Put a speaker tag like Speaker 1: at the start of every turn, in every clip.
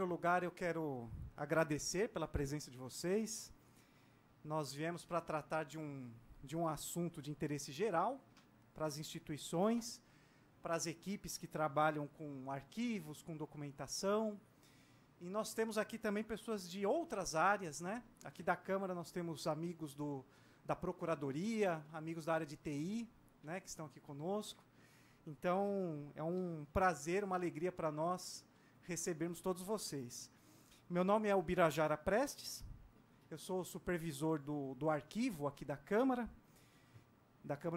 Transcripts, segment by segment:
Speaker 1: primeiro lugar, eu quero agradecer pela presença de vocês. Nós viemos para tratar de um assunto de interesse geral para as instituições, para as equipes que trabalham com arquivos, com documentação. E nós temos aqui também pessoas de outras áreas, né? Aqui da Câmara nós temos amigos da Procuradoria, amigos da área de TI, né, que estão aqui conosco. Então, é um prazer, uma alegria para nós recebermos todos vocês. Meu nome é Ubirajara Prestes, eu sou o supervisor do arquivo aqui da Câmara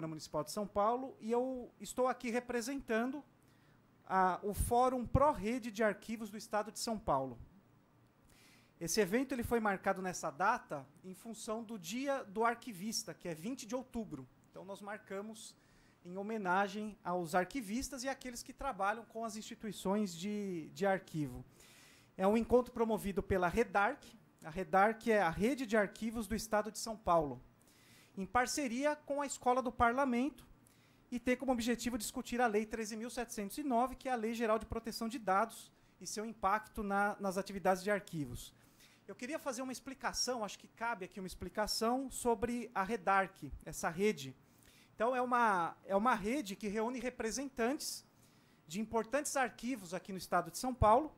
Speaker 1: Municipal de São Paulo, e eu estou aqui representando o Fórum Pró-Rede de Arquivos do Estado de São Paulo. Esse evento ele foi marcado nessa data em função do Dia do Arquivista, que é 20 de outubro. Então, nós marcamos em homenagem aos arquivistas e àqueles que trabalham com as instituições de arquivo. É um encontro promovido pela REDARC. A REDARC é a Rede de Arquivos do Estado de São Paulo, em parceria com a Escola do Parlamento, e tem como objetivo discutir a Lei 13.709, que é a Lei Geral de Proteção de Dados, e seu impacto nas atividades de arquivos. Eu queria fazer uma explicação, acho que cabe aqui uma explicação, sobre a REDARC, essa rede. Então, é uma rede que reúne representantes de importantes arquivos aqui no estado de São Paulo.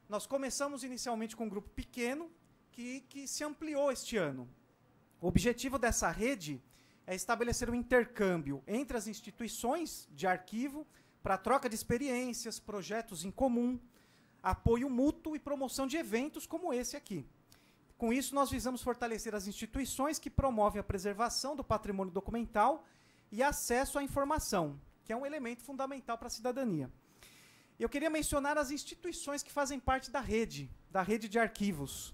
Speaker 1: Nós começamos inicialmente com um grupo pequeno, que se ampliou este ano. O objetivo dessa rede é estabelecer um intercâmbio entre as instituições de arquivo para troca de experiências, projetos em comum, apoio mútuo e promoção de eventos como esse aqui. Com isso, nós visamos fortalecer as instituições que promovem a preservação do patrimônio documental e acesso à informação, que é um elemento fundamental para a cidadania. Eu queria mencionar as instituições que fazem parte da rede de arquivos.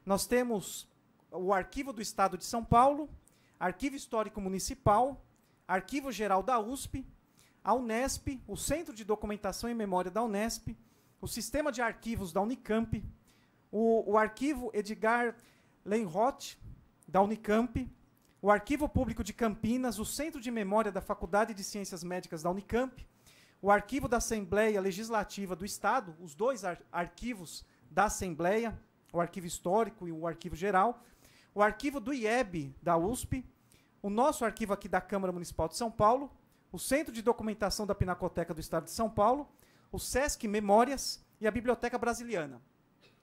Speaker 1: Nós temos o Arquivo do Estado de São Paulo, Arquivo Histórico Municipal, Arquivo Geral da USP, a Unesp, o Centro de Documentação e Memória da Unesp, o Sistema de Arquivos da Unicamp, o Arquivo Edgar Leinroth, da Unicamp, o Arquivo Público de Campinas, o Centro de Memória da Faculdade de Ciências Médicas da Unicamp, o Arquivo da Assembleia Legislativa do Estado, os dois arquivos da Assembleia, o Arquivo Histórico e o Arquivo Geral, o Arquivo do IEB, da USP, o nosso arquivo aqui da Câmara Municipal de São Paulo, o Centro de Documentação da Pinacoteca do Estado de São Paulo, o SESC Memórias e a Biblioteca Brasiliana.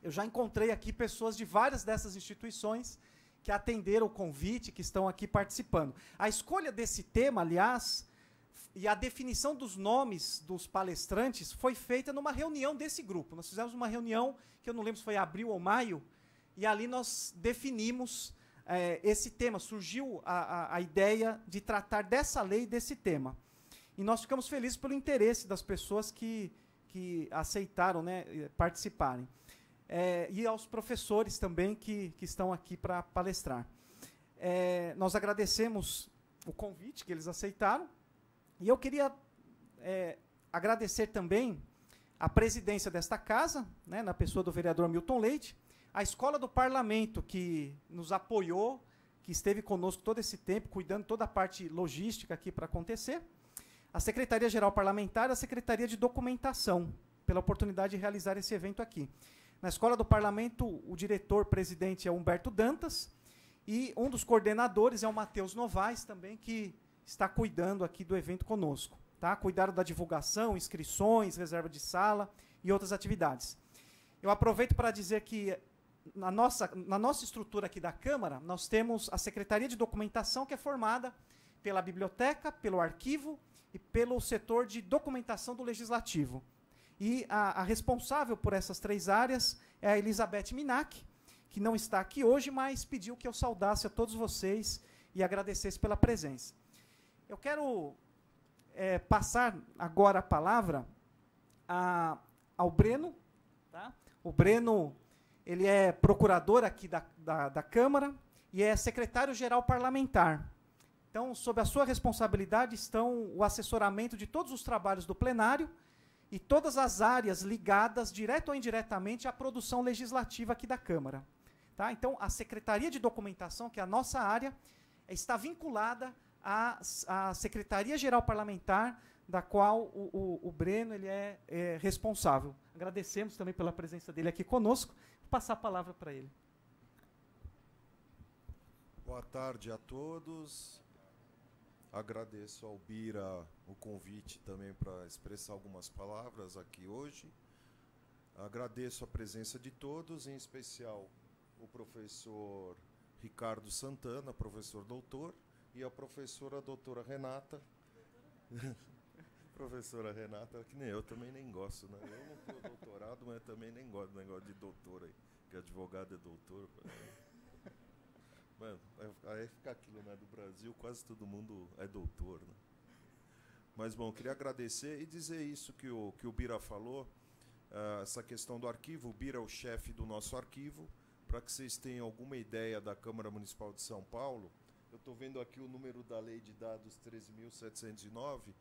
Speaker 1: Eu já encontrei aqui pessoas de várias dessas instituições que atenderam o convite, que estão aqui participando. A escolha desse tema, aliás, e a definição dos nomes dos palestrantes foi feita numa reunião desse grupo. Nós fizemos uma reunião, que eu não lembro se foi abril ou maio, e ali nós definimos esse tema. Surgiu a ideia de tratar dessa lei, desse tema. E nós ficamos felizes pelo interesse das pessoas que aceitaram, né, participarem. E aos professores também que estão aqui para palestrar. Nós agradecemos o convite que eles aceitaram. E eu queria agradecer também a presidência desta casa, né, na pessoa do vereador Milton Leite, a Escola do Parlamento, que nos apoiou, que esteve conosco todo esse tempo, cuidando toda a parte logística aqui para acontecer, a Secretaria-Geral Parlamentar e a Secretaria de Documentação, pela oportunidade de realizar esse evento aqui. Na Escola do Parlamento, o diretor-presidente é Humberto Dantas, e um dos coordenadores é o Matheus Novaes, também, que está cuidando aqui do evento conosco. Tá? Cuidaram da divulgação, inscrições, reserva de sala e outras atividades. Eu aproveito para dizer que, na nossa estrutura aqui da Câmara, nós temos a Secretaria de Documentação, que é formada pela Biblioteca, pelo Arquivo e pelo setor de documentação do Legislativo. E a responsável por essas três áreas é a Elizabeth Minac, que não está aqui hoje, mas pediu que eu saudasse a todos vocês e agradecesse pela presença. Eu quero passar agora a palavra ao Breno. Tá? O Breno ele é procurador aqui da Câmara e é secretário-geral parlamentar. Então, sob a sua responsabilidade estão o assessoramento de todos os trabalhos do plenário e todas as áreas ligadas, direto ou indiretamente, à produção legislativa aqui da Câmara. Tá? Então, a Secretaria de Documentação, que é a nossa área, está vinculada à Secretaria-Geral Parlamentar da qual o Breno ele é responsável. Agradecemos também pela presença dele aqui conosco. Vou passar a palavra para ele.
Speaker 2: Boa tarde a todos. Agradeço ao Bira o convite também para expressar algumas palavras aqui hoje. Agradeço a presença de todos, em especial o professor Ricardo Santana, professor doutor, e a professora doutora Renata. Professora Renata, que nem eu também nem gosto, né? Eu não tenho doutorado, mas também nem gosto do negócio de doutor aí, que advogado é doutor. Mano, aí fica aquilo, né? Do Brasil, quase todo mundo é doutor, né? Mas, bom, queria agradecer e dizer isso que o Bira falou, essa questão do arquivo. O Bira é o chefe do nosso arquivo. Para que vocês tenham alguma ideia da Câmara Municipal de São Paulo, eu estou vendo aqui o número da Lei de Dados 13.709,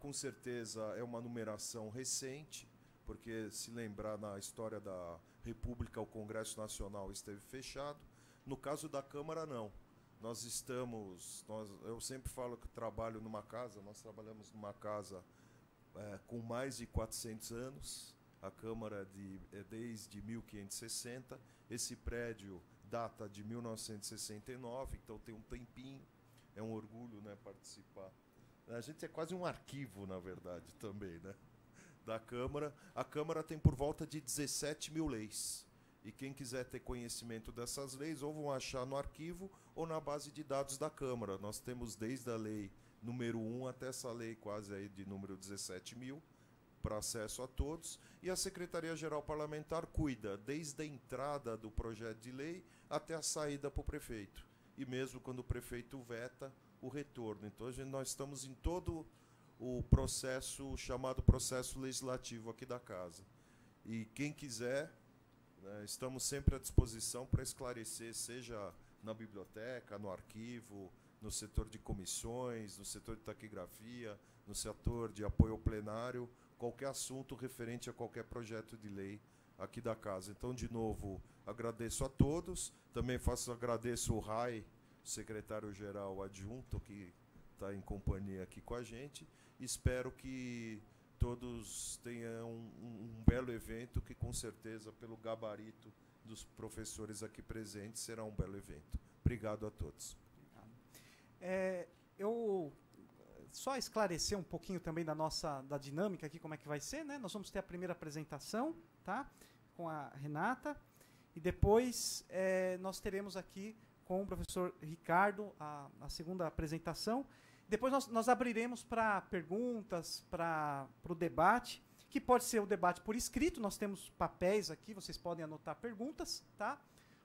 Speaker 2: com certeza é uma numeração recente, porque se lembrar, na história da República, o Congresso Nacional esteve fechado. No caso da Câmara, não. Eu sempre falo que trabalho numa casa, nós trabalhamos numa casa com mais de 400 anos, a Câmara é desde 1560, esse prédio data de 1969, então tem um tempinho, é um orgulho, né, participar. A gente é quase um arquivo, na verdade, também, né, da Câmara. A Câmara tem por volta de 17 mil leis. E quem quiser ter conhecimento dessas leis, ou vão achar no arquivo ou na base de dados da Câmara. Nós temos desde a lei número 1 até essa lei quase aí de número 17 mil, para acesso a todos. E a Secretaria-Geral Parlamentar cuida desde a entrada do projeto de lei até a saída para o prefeito. E mesmo quando o prefeito veta, o retorno. Então, nós estamos em todo o processo, chamado processo legislativo aqui da casa. E quem quiser, estamos sempre à disposição para esclarecer, seja na biblioteca, no arquivo, no setor de comissões, no setor de taquigrafia, no setor de apoio ao plenário, qualquer assunto referente a qualquer projeto de lei aqui da casa. Então, de novo, agradeço a todos. Também agradeço o Rai, secretário-geral adjunto, que está em companhia aqui com a gente. Espero que todos tenham um belo evento, que com certeza, pelo gabarito dos professores aqui presentes, será um belo evento. Obrigado a todos.
Speaker 1: Eu só esclarecer um pouquinho também da dinâmica aqui, como é que vai ser, né? Nós vamos ter a primeira apresentação, tá? Com a Renata, e depois nós teremos aqui com o professor Ricardo a segunda apresentação. Depois nós abriremos para perguntas, para o debate, que pode ser o debate por escrito. Nós temos papéis aqui, vocês podem anotar perguntas, tá?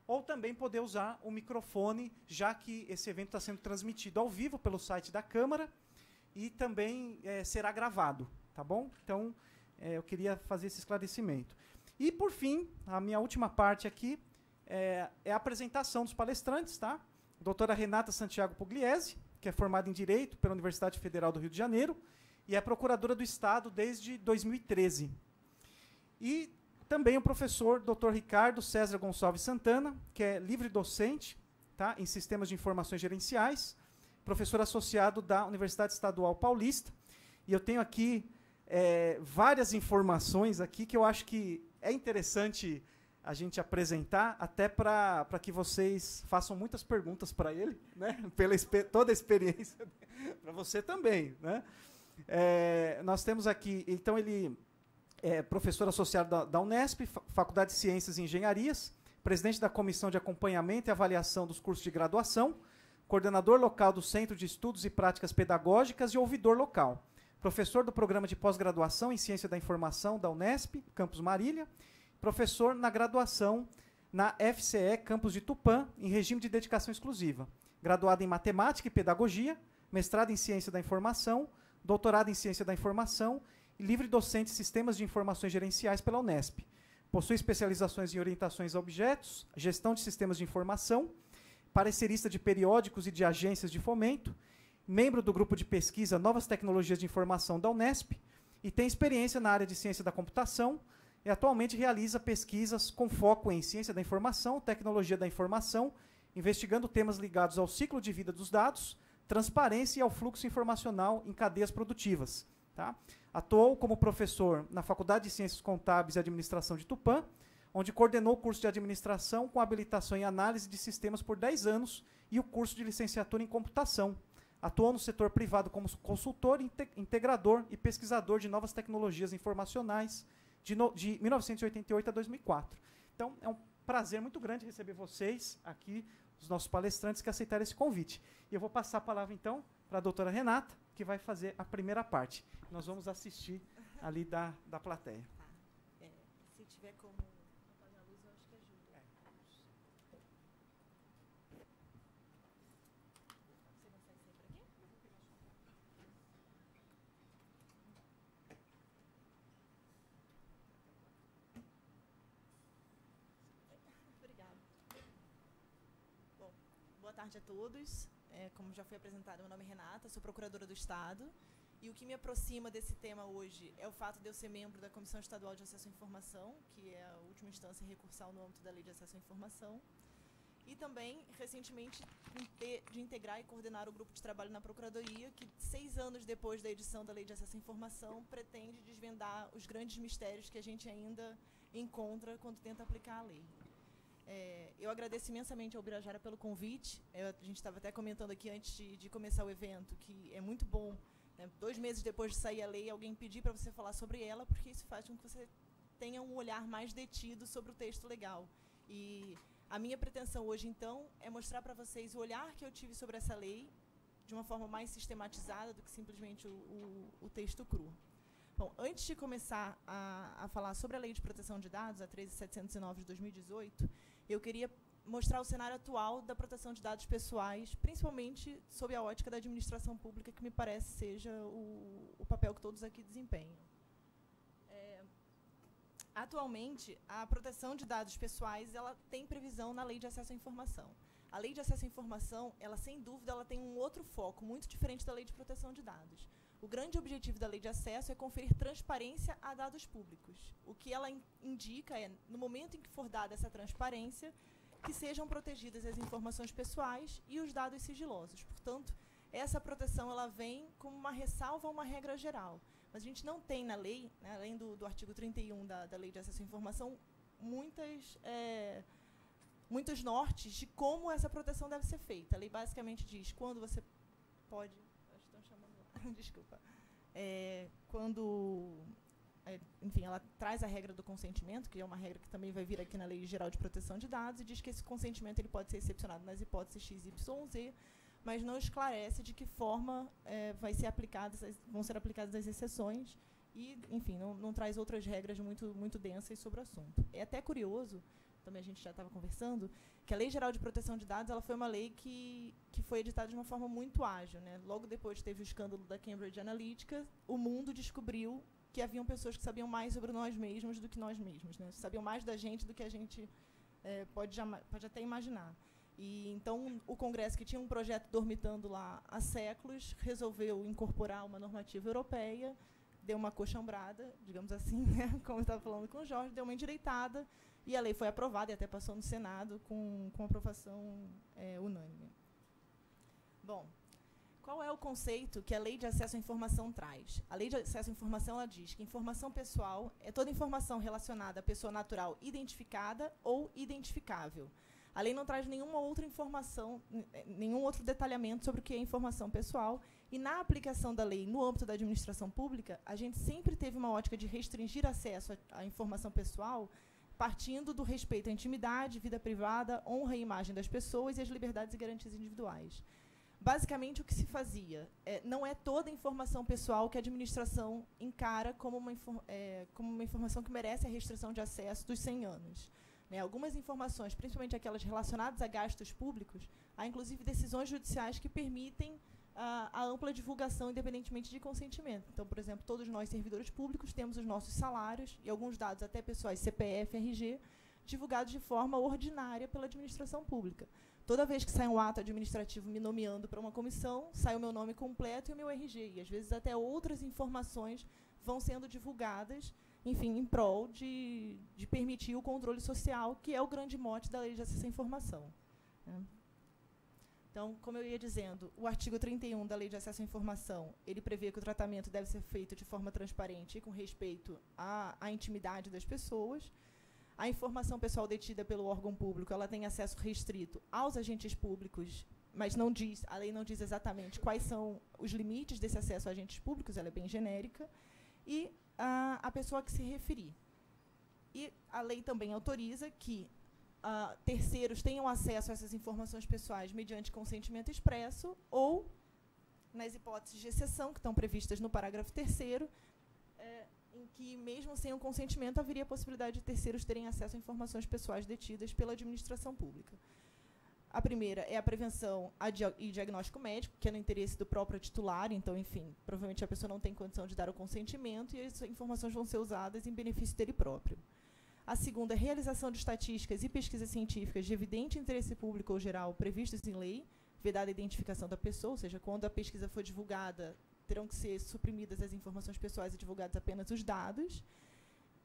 Speaker 1: Ou também poder usar o microfone, já que esse evento está sendo transmitido ao vivo pelo site da Câmara e também será gravado, tá bom? Então, eu queria fazer esse esclarecimento. E, por fim, a minha última parte aqui é a apresentação dos palestrantes, tá? A doutora Renata Santiago Pugliese, que é formada em Direito pela Universidade Federal do Rio de Janeiro e é procuradora do Estado desde 2013. E também o professor Dr. Ricardo César Gonçalves Santana, que é livre docente, tá, em Sistemas de Informações Gerenciais, professor associado da Universidade Estadual Paulista. E eu tenho aqui várias informações aqui que eu acho que é interessante a gente apresentar, até para que vocês façam muitas perguntas para ele, né? Pela toda a experiência, para você também, né? Nós temos aqui, então, ele é professor associado da Unesp, Faculdade de Ciências e Engenharias, presidente da Comissão de Acompanhamento e Avaliação dos Cursos de Graduação, coordenador local do Centro de Estudos e Práticas Pedagógicas e ouvidor local, professor do Programa de Pós-Graduação em Ciência da Informação da Unesp, Campus Marília, professor na graduação na FCE Campus de Tupã, em regime de dedicação exclusiva, graduado em Matemática e Pedagogia, mestrado em Ciência da Informação, doutorado em Ciência da Informação e livre docente em Sistemas de Informações Gerenciais pela Unesp. Possui especializações em orientações a objetos, gestão de sistemas de informação, parecerista de periódicos e de agências de fomento, membro do grupo de pesquisa Novas Tecnologias de Informação da Unesp e tem experiência na área de ciência da computação e atualmente realiza pesquisas com foco em ciência da informação, tecnologia da informação, investigando temas ligados ao ciclo de vida dos dados, transparência e ao fluxo informacional em cadeias produtivas. Tá? Atuou como professor na Faculdade de Ciências Contábeis e Administração de Tupã, onde coordenou o curso de administração com habilitação em análise de sistemas por 10 anos e o curso de licenciatura em computação. Atuou no setor privado como consultor, integrador e pesquisador de novas tecnologias informacionais de 1988 a 2004. Então, é um prazer muito grande receber vocês aqui, os nossos palestrantes que aceitaram esse convite. E eu vou passar a palavra, então, para a doutora Renata, que vai fazer a primeira parte. Nós vamos assistir ali da plateia.
Speaker 3: Tá. Se tiver como apagar a luz, eu acho que ajuda. Você consegue sair por aqui? Obrigada. Bom, boa tarde a todos. Como já foi apresentado, meu nome é Renata, sou procuradora do Estado. E o que me aproxima desse tema hoje é o fato de eu ser membro da Comissão Estadual de Acesso à Informação, que é a última instância recursal no âmbito da Lei de Acesso à Informação. E também, recentemente, de integrar e coordenar o grupo de trabalho na Procuradoria, que 6 anos depois da edição da Lei de Acesso à Informação, pretende desvendar os grandes mistérios que a gente ainda encontra quando tenta aplicar a lei. Eu agradeço imensamente ao Birajara pelo convite. A gente estava até comentando aqui antes de começar o evento, que é muito bom, 2 meses depois de sair a lei, alguém pedir para você falar sobre ela, porque isso faz com que você tenha um olhar mais detido sobre o texto legal. E a minha pretensão hoje, então, é mostrar para vocês o olhar que eu tive sobre essa lei de uma forma mais sistematizada do que simplesmente o texto cru. Bom, antes de começar a falar sobre a Lei de Proteção de Dados, a 13.709 de 2018, eu queria mostrar o cenário atual da proteção de dados pessoais, principalmente sob a ótica da administração pública, que me parece seja o papel que todos aqui desempenham. Atualmente, a proteção de dados pessoais ela tem previsão na Lei de Acesso à Informação. A Lei de Acesso à Informação, ela, sem dúvida, ela tem um outro foco, muito diferente da Lei de Proteção de Dados. O grande objetivo da Lei de Acesso é conferir transparência a dados públicos. O que ela indica é, no momento em que for dada essa transparência, que sejam protegidas as informações pessoais e os dados sigilosos. Portanto, essa proteção ela vem como uma ressalva a uma regra geral. Mas a gente não tem na lei, né, além do artigo 31 da Lei de Acesso à Informação, muitos nortes de como essa proteção deve ser feita. A lei basicamente diz quando você pode... Estão chamando lá, desculpa. Enfim, ela traz a regra do consentimento, que é uma regra que também vai vir aqui na Lei Geral de Proteção de Dados, e diz que esse consentimento ele pode ser excepcionado nas hipóteses X, Y, Z, mas não esclarece de que forma vão ser aplicadas as exceções e, enfim, não traz outras regras muito densas sobre o assunto. É até curioso, também a gente já estava conversando, que a Lei Geral de Proteção de Dados ela foi uma lei que foi editada de uma forma muito ágil, né? Logo depois teve o escândalo da Cambridge Analytica, o mundo descobriu que haviam pessoas que sabiam mais sobre nós mesmos do que nós mesmos, né? Sabiam mais da gente do que a gente pode até imaginar. E, então, o Congresso, que tinha um projeto dormitando lá há séculos, resolveu incorporar uma normativa europeia, deu uma coxambrada, digamos assim, né? Como eu estava falando com o Jorge, deu uma endireitada, e a lei foi aprovada e até passou no Senado com aprovação unânime. Bom, qual é o conceito que a Lei de Acesso à Informação traz? A Lei de Acesso à Informação ela diz que informação pessoal é toda informação relacionada à pessoa natural identificada ou identificável. A lei não traz nenhuma outra informação, nenhum outro detalhamento sobre o que é informação pessoal, e na aplicação da lei no âmbito da administração pública, a gente sempre teve uma ótica de restringir acesso à informação pessoal, partindo do respeito à intimidade, vida privada, honra e imagem das pessoas e as liberdades e garantias individuais. Basicamente, o que se fazia não é toda a informação pessoal que a administração encara como uma informação que merece a restrição de acesso dos 100 anos. Algumas informações, principalmente aquelas relacionadas a gastos públicos, há inclusive decisões judiciais que permitem a ampla divulgação, independentemente de consentimento. Então, por exemplo, todos nós, servidores públicos, temos os nossos salários e alguns dados até pessoais, CPF, RG, divulgados de forma ordinária pela administração pública. Toda vez que sai um ato administrativo me nomeando para uma comissão, sai o meu nome completo e o meu RG. E, às vezes, até outras informações vão sendo divulgadas, enfim, em prol de permitir o controle social, que é o grande mote da Lei de Acesso à Informação. Então, como eu ia dizendo, o artigo 31 da Lei de Acesso à Informação, ele prevê que o tratamento deve ser feito de forma transparente e com respeito à intimidade das pessoas. A informação pessoal detida pelo órgão público, ela tem acesso restrito aos agentes públicos, mas não diz, a lei não diz exatamente quais são os limites desse acesso a agentes públicos, ela é bem genérica, e a pessoa que se referir. E a lei também autoriza que terceiros tenham acesso a essas informações pessoais mediante consentimento expresso ou, nas hipóteses de exceção que estão previstas no parágrafo 3º, em que, mesmo sem o consentimento, haveria a possibilidade de terceiros terem acesso a informações pessoais detidas pela administração pública. A primeira é a prevenção e diagnóstico médico, que é no interesse do próprio titular, então, enfim, provavelmente a pessoa não tem condição de dar o consentimento e as informações vão ser usadas em benefício dele próprio. A segunda é a realização de estatísticas e pesquisas científicas de evidente interesse público ou geral previstas em lei, vedada a identificação da pessoa, ou seja, quando a pesquisa for divulgada, terão que ser suprimidas as informações pessoais e divulgados apenas os dados.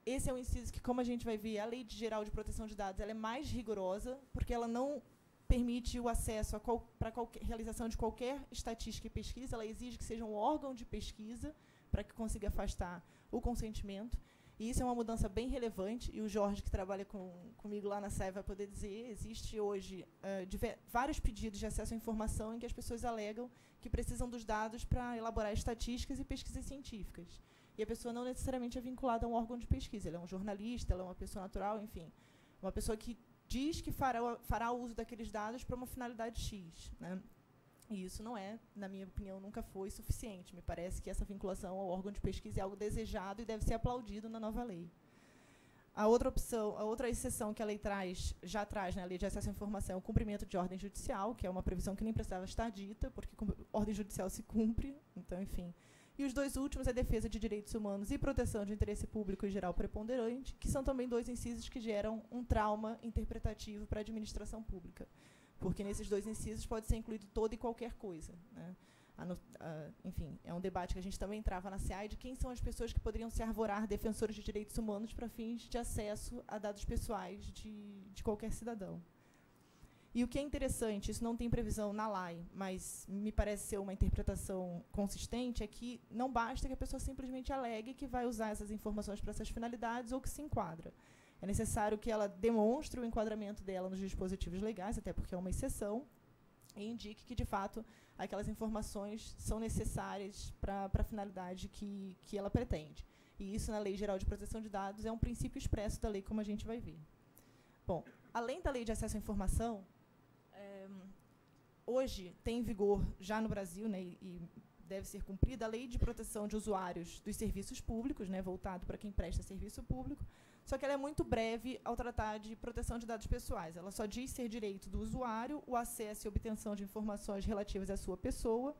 Speaker 3: Esse é um inciso que, como a gente vai ver, a Lei Geral de Proteção de Dados ela é mais rigorosa, porque ela não permite o acesso para realização de qualquer estatística e pesquisa, ela exige que seja um órgão de pesquisa para que consiga afastar o consentimento. E isso é uma mudança bem relevante, e o Jorge, que trabalha comigo lá na SAE, vai poder dizer, existe hoje vários pedidos de acesso à informação em que as pessoas alegam que precisam dos dados para elaborar estatísticas e pesquisas científicas. E a pessoa não necessariamente é vinculada a um órgão de pesquisa, ela é um jornalista, ela é uma pessoa natural, enfim, uma pessoa que diz que fará uso daqueles dados para uma finalidade X, né? E isso não é, na minha opinião, nunca foi suficiente. Me parece que essa vinculação ao órgão de pesquisa é algo desejado e deve ser aplaudido na nova lei. A outra exceção que a lei já traz, né, a Lei de Acesso à Informação, é o cumprimento de ordem judicial, que é uma previsão que nem precisava estar dita, porque ordem judicial se cumpre, então, enfim. E os dois últimos é a defesa de direitos humanos e proteção de interesse público e geral preponderante, que são também dois incisos que geram um trauma interpretativo para a administração pública, porque nesses dois incisos pode ser incluído toda e qualquer coisa, né? Enfim, é um debate que a gente também trava na SEAI de quem são as pessoas que poderiam se arvorar defensores de direitos humanos para fins de acesso a dados pessoais de qualquer cidadão. E o que é interessante, isso não tem previsão na lei, mas me parece ser uma interpretação consistente, é que não basta que a pessoa simplesmente alegue que vai usar essas informações para essas finalidades ou que se enquadra. É necessário que ela demonstre o enquadramento dela nos dispositivos legais, até porque é uma exceção, e indique que, de fato, aquelas informações são necessárias para a finalidade que ela pretende. E isso, na Lei Geral de Proteção de Dados, é um princípio expresso da lei, como a gente vai ver. Bom, além da Lei de Acesso à Informação, hoje tem em vigor, já no Brasil, né, e deve ser cumprida, a Lei de Proteção de Usuários dos Serviços Públicos, né, voltado para quem presta serviço público, só que ela é muito breve ao tratar de proteção de dados pessoais. Ela só diz ser direito do usuário o acesso e obtenção de informações relativas à sua pessoa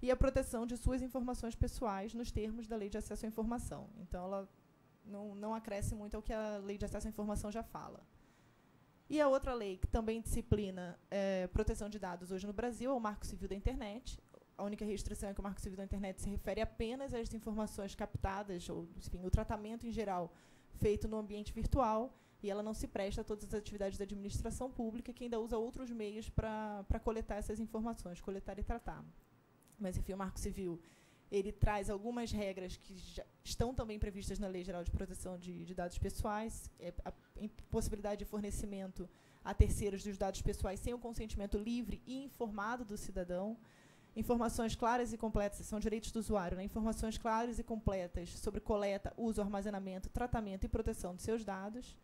Speaker 3: e a proteção de suas informações pessoais nos termos da Lei de Acesso à Informação. Então, ela não acresce muito ao que a Lei de Acesso à Informação já fala. E a outra lei que também disciplina proteção de dados hoje no Brasil é o Marco Civil da Internet. A única restrição é que o Marco Civil da Internet se refere apenas às informações captadas, ou, enfim, o tratamento em geral feito no ambiente virtual, e ela não se presta a todas as atividades da administração pública, que ainda usa outros meios para coletar essas informações, coletar e tratar. Mas, enfim, o Marco Civil ele traz algumas regras que já estão também previstas na Lei Geral de Proteção de Dados Pessoais, a impossibilidade de fornecimento a terceiros dos dados pessoais sem o consentimento livre e informado do cidadão, informações claras e completas, são direitos do usuário, né? Informações claras e completas sobre coleta, uso, armazenamento, tratamento e proteção de seus dados,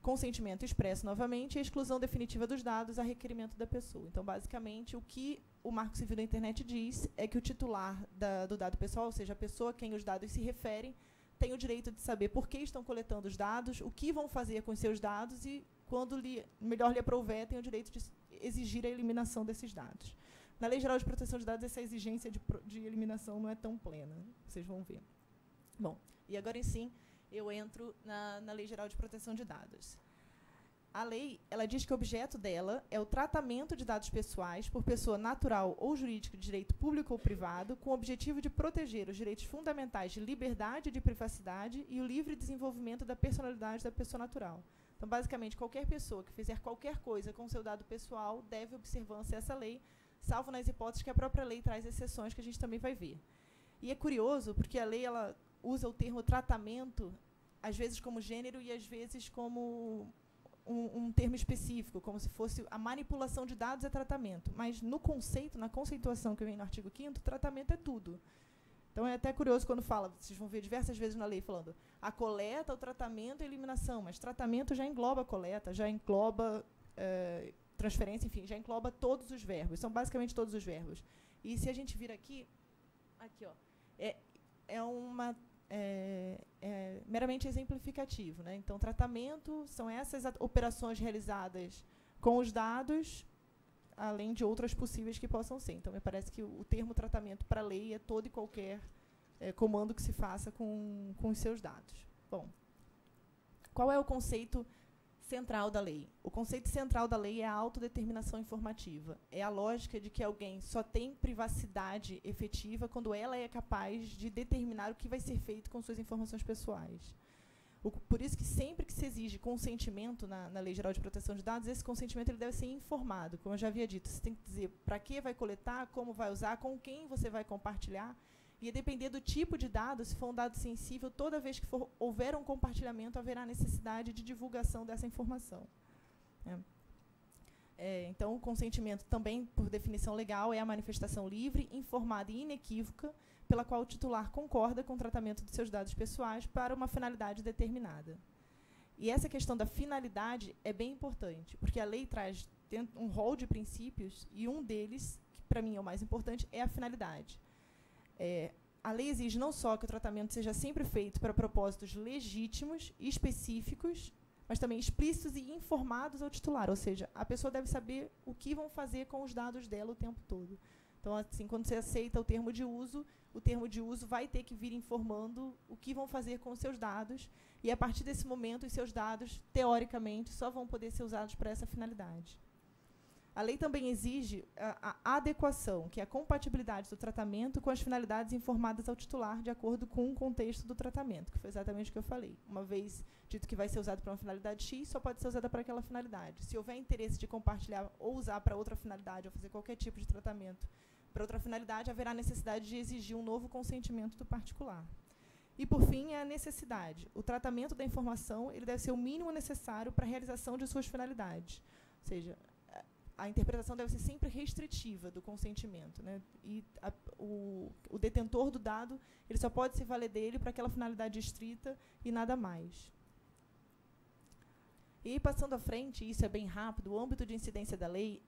Speaker 3: consentimento expresso novamente e a exclusão definitiva dos dados a requerimento da pessoa. Então, basicamente, o que o Marco Civil da Internet diz é que o titular do dado pessoal, ou seja, a pessoa a quem os dados se referem, tem o direito de saber por que estão coletando os dados, o que vão fazer com os seus dados e, quando melhor lhe aprouver, tem o direito de exigir a eliminação desses dados. Na Lei Geral de Proteção de Dados, essa exigência de eliminação não é tão plena. Vocês vão ver. Bom, e agora, em sim, eu entro na Lei Geral de Proteção de Dados. A lei, ela diz que o objeto dela é o tratamento de dados pessoais por pessoa natural ou jurídica de direito público ou privado, com o objetivo de proteger os direitos fundamentais de liberdade e de privacidade e o livre desenvolvimento da personalidade da pessoa natural. Então, basicamente, qualquer pessoa que fizer qualquer coisa com seu dado pessoal deve observância a essa lei, salvo nas hipóteses que a própria lei traz exceções, que a gente também vai ver. E é curioso, porque a lei ela usa o termo tratamento, às vezes como gênero e às vezes como um termo específico, como se fosse a manipulação de dados é tratamento. Mas no conceito, na conceituação que vem no artigo 5º, tratamento é tudo. Então, é até curioso quando fala, vocês vão ver diversas vezes na lei falando a coleta, o tratamento e a eliminação, mas tratamento já engloba a coleta, já engloba transferência, enfim, já engloba todos os verbos, são basicamente todos os verbos. E se a gente vir aqui ó, é meramente exemplificativo, né? Então, tratamento são essas operações realizadas com os dados, além de outras possíveis que possam ser. Então, me parece que o termo tratamento para a lei é todo e qualquer comando que se faça com os seus dados. Bom, qual é o conceito central da lei? O conceito central da lei é a autodeterminação informativa. É a lógica de que alguém só tem privacidade efetiva quando ela é capaz de determinar o que vai ser feito com suas informações pessoais. Por isso que sempre que se exige consentimento na Lei Geral de Proteção de Dados, esse consentimento ele deve ser informado. Como eu já havia dito, você tem que dizer para que vai coletar, como vai usar, com quem você vai compartilhar. E, a depender do tipo de dado, se for um dado sensível, toda vez que houver um compartilhamento, haverá necessidade de divulgação dessa informação. Então, o consentimento também, por definição legal, é a manifestação livre, informada e inequívoca, pela qual o titular concorda com o tratamento de seus dados pessoais para uma finalidade determinada. E essa questão da finalidade é bem importante, porque a lei traz um rol de princípios, e um deles, que para mim é o mais importante, é a finalidade. A lei exige não só que o tratamento seja sempre feito para propósitos legítimos, específicos, mas também explícitos e informados ao titular, ou seja, a pessoa deve saber o que vão fazer com os dados dela o tempo todo. Então, assim, quando você aceita o termo de uso vai ter que vir informando o que vão fazer com os seus dados, e, a partir desse momento, os seus dados, teoricamente, só vão poder ser usados para essa finalidade. A lei também exige a adequação, que é a compatibilidade do tratamento com as finalidades informadas ao titular, de acordo com o contexto do tratamento, que foi exatamente o que eu falei. Uma vez dito que vai ser usado para uma finalidade X, só pode ser usada para aquela finalidade. Se houver interesse de compartilhar ou usar para outra finalidade, ou fazer qualquer tipo de tratamento para outra finalidade, haverá necessidade de exigir um novo consentimento do particular. E, por fim, é a necessidade. O tratamento da informação ele deve ser o mínimo necessário para a realização de suas finalidades. Ou seja, a interpretação deve ser sempre restritiva do consentimento, né? E o detentor do dado ele só pode se valer dele para aquela finalidade estrita e nada mais. E aí, passando à frente, isso é bem rápido, o âmbito de incidência da lei,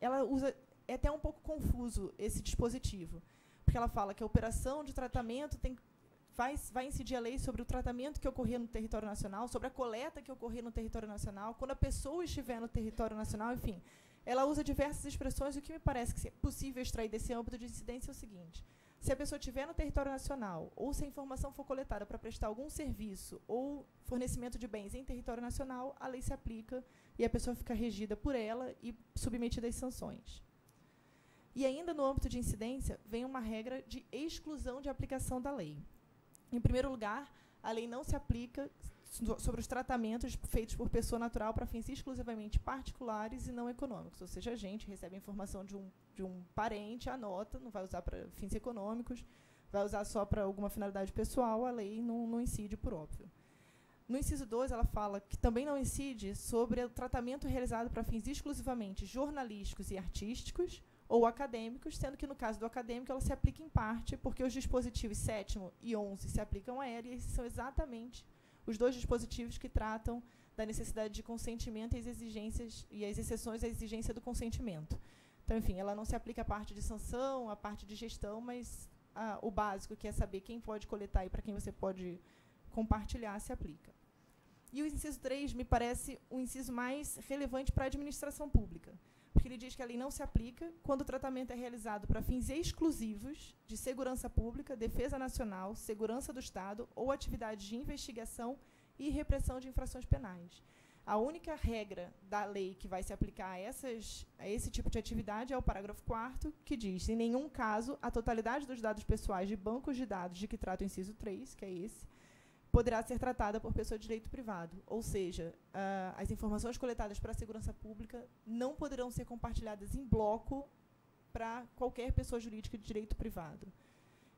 Speaker 3: ela usa... É até um pouco confuso esse dispositivo, porque ela fala que a operação de tratamento vai incidir a lei sobre o tratamento que ocorrer no território nacional, sobre a coleta que ocorrer no território nacional, quando a pessoa estiver no território nacional, enfim. Ela usa diversas expressões, e o que me parece que é possível extrair desse âmbito de incidência é o seguinte: se a pessoa estiver no território nacional, ou se a informação for coletada para prestar algum serviço ou fornecimento de bens em território nacional, a lei se aplica e a pessoa fica regida por ela e submetida às sanções. E ainda no âmbito de incidência, vem uma regra de exclusão de aplicação da lei. Em primeiro lugar, a lei não se aplica sobre os tratamentos feitos por pessoa natural para fins exclusivamente particulares e não econômicos. Ou seja, a gente recebe a informação de um parente, anota, não vai usar para fins econômicos, vai usar só para alguma finalidade pessoal, a lei não incide, por óbvio. No inciso 2, ela fala que também não incide sobre o tratamento realizado para fins exclusivamente jornalísticos e artísticos, ou acadêmicos, sendo que, no caso do acadêmico, ela se aplica em parte, porque os dispositivos 7º e 11 se aplicam a ela, e esses são exatamente os dois dispositivos que tratam da necessidade de consentimento e as exigências e as exceções à exigência do consentimento. Então, enfim, ela não se aplica à parte de sanção, à parte de gestão, mas o básico, que é saber quem pode coletar e para quem você pode compartilhar, se aplica. E o inciso 3 me parece o inciso mais relevante para a administração pública, porque ele diz que a lei não se aplica quando o tratamento é realizado para fins exclusivos de segurança pública, defesa nacional, segurança do Estado ou atividades de investigação e repressão de infrações penais. A única regra da lei que vai se aplicar a esse tipo de atividade é o parágrafo 4º, que diz: em nenhum caso, a totalidade dos dados pessoais de bancos de dados de que trata o inciso 3, que é esse, poderá ser tratada por pessoa de direito privado. Ou seja, as informações coletadas para a segurança pública não poderão ser compartilhadas em bloco para qualquer pessoa jurídica de direito privado.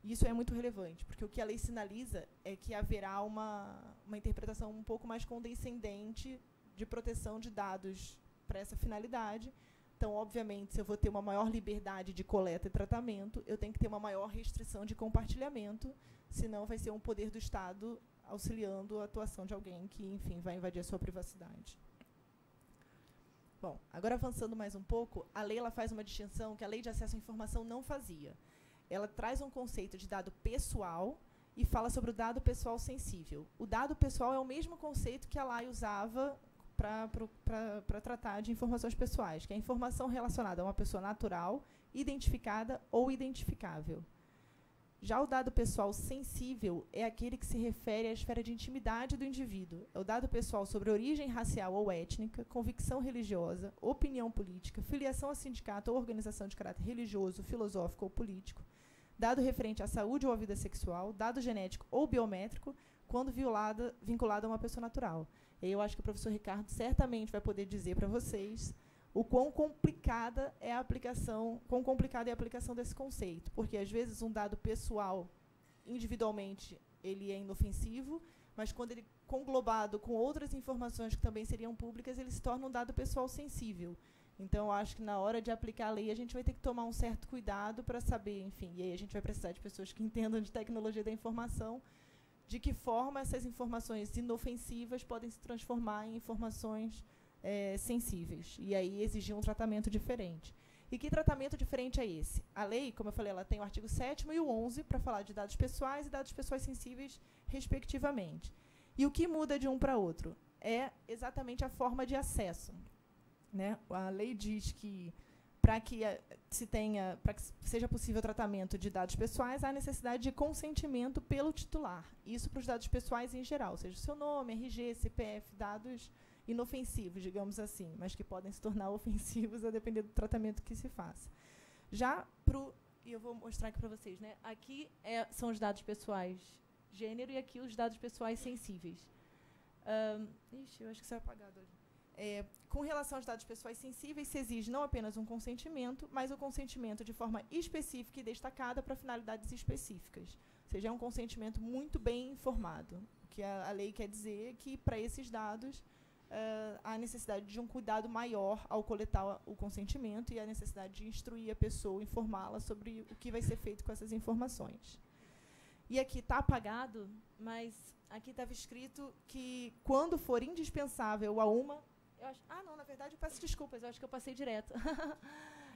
Speaker 3: Isso é muito relevante, porque o que a lei sinaliza é que haverá uma interpretação um pouco mais condescendente de proteção de dados para essa finalidade. Então, obviamente, se eu vou ter uma maior liberdade de coleta e tratamento, eu tenho que ter uma maior restrição de compartilhamento, senão vai ser um poder do Estado auxiliando a atuação de alguém que, enfim, vai invadir a sua privacidade. Bom, agora avançando mais um pouco, a lei ela faz uma distinção que a Lei de Acesso à Informação não fazia. Ela traz um conceito de dado pessoal e fala sobre o dado pessoal sensível. O dado pessoal é o mesmo conceito que a lei usava para tratar de informações pessoais, que é a informação relacionada a uma pessoa natural, identificada ou identificável. Já o dado pessoal sensível é aquele que se refere à esfera de intimidade do indivíduo. É o dado pessoal sobre origem racial ou étnica, convicção religiosa, opinião política, filiação a sindicato ou organização de caráter religioso, filosófico ou político, dado referente à saúde ou à vida sexual, dado genético ou biométrico, quando vinculado a uma pessoa natural. E eu acho que o professor Ricardo certamente vai poder dizer para vocês o quão complicada é a aplicação desse conceito, porque às vezes um dado pessoal individualmente ele é inofensivo, mas quando ele conglobado com outras informações que também seriam públicas, ele se torna um dado pessoal sensível. Então, eu acho que na hora de aplicar a lei, a gente vai ter que tomar um certo cuidado para saber, enfim, e aí a gente vai precisar de pessoas que entendam de tecnologia da informação, de que forma essas informações inofensivas podem se transformar em informações sensíveis, e aí exigir um tratamento diferente. E que tratamento diferente é esse? A lei, como eu falei, ela tem o artigo 7º e o 11 para falar de dados pessoais e dados pessoais sensíveis, respectivamente. E o que muda de um para outro? É exatamente a forma de acesso. Né? A lei diz que para que seja possível o tratamento de dados pessoais, há necessidade de consentimento pelo titular. Isso para os dados pessoais em geral, ou seja, o seu nome, RG, CPF, dados inofensivos, digamos assim, mas que podem se tornar ofensivos a depender do tratamento que se faça. Já e eu vou mostrar aqui para vocês, né? Aqui são os dados pessoais gênero e aqui os dados pessoais sensíveis. Eu acho que isso é apagado hoje. Com relação aos dados pessoais sensíveis, se exige não apenas um consentimento, mas o consentimento de forma específica e destacada para finalidades específicas. Ou seja, é um consentimento muito bem informado. O que a lei quer dizer é que, para esses dados, há necessidade de um cuidado maior ao coletar o consentimento e a necessidade de instruir a pessoa, informá-la sobre o que vai ser feito com essas informações. E aqui está apagado, mas aqui estava escrito que, quando for indispensável a uma... não, na verdade, eu peço desculpas, eu acho que eu passei direto.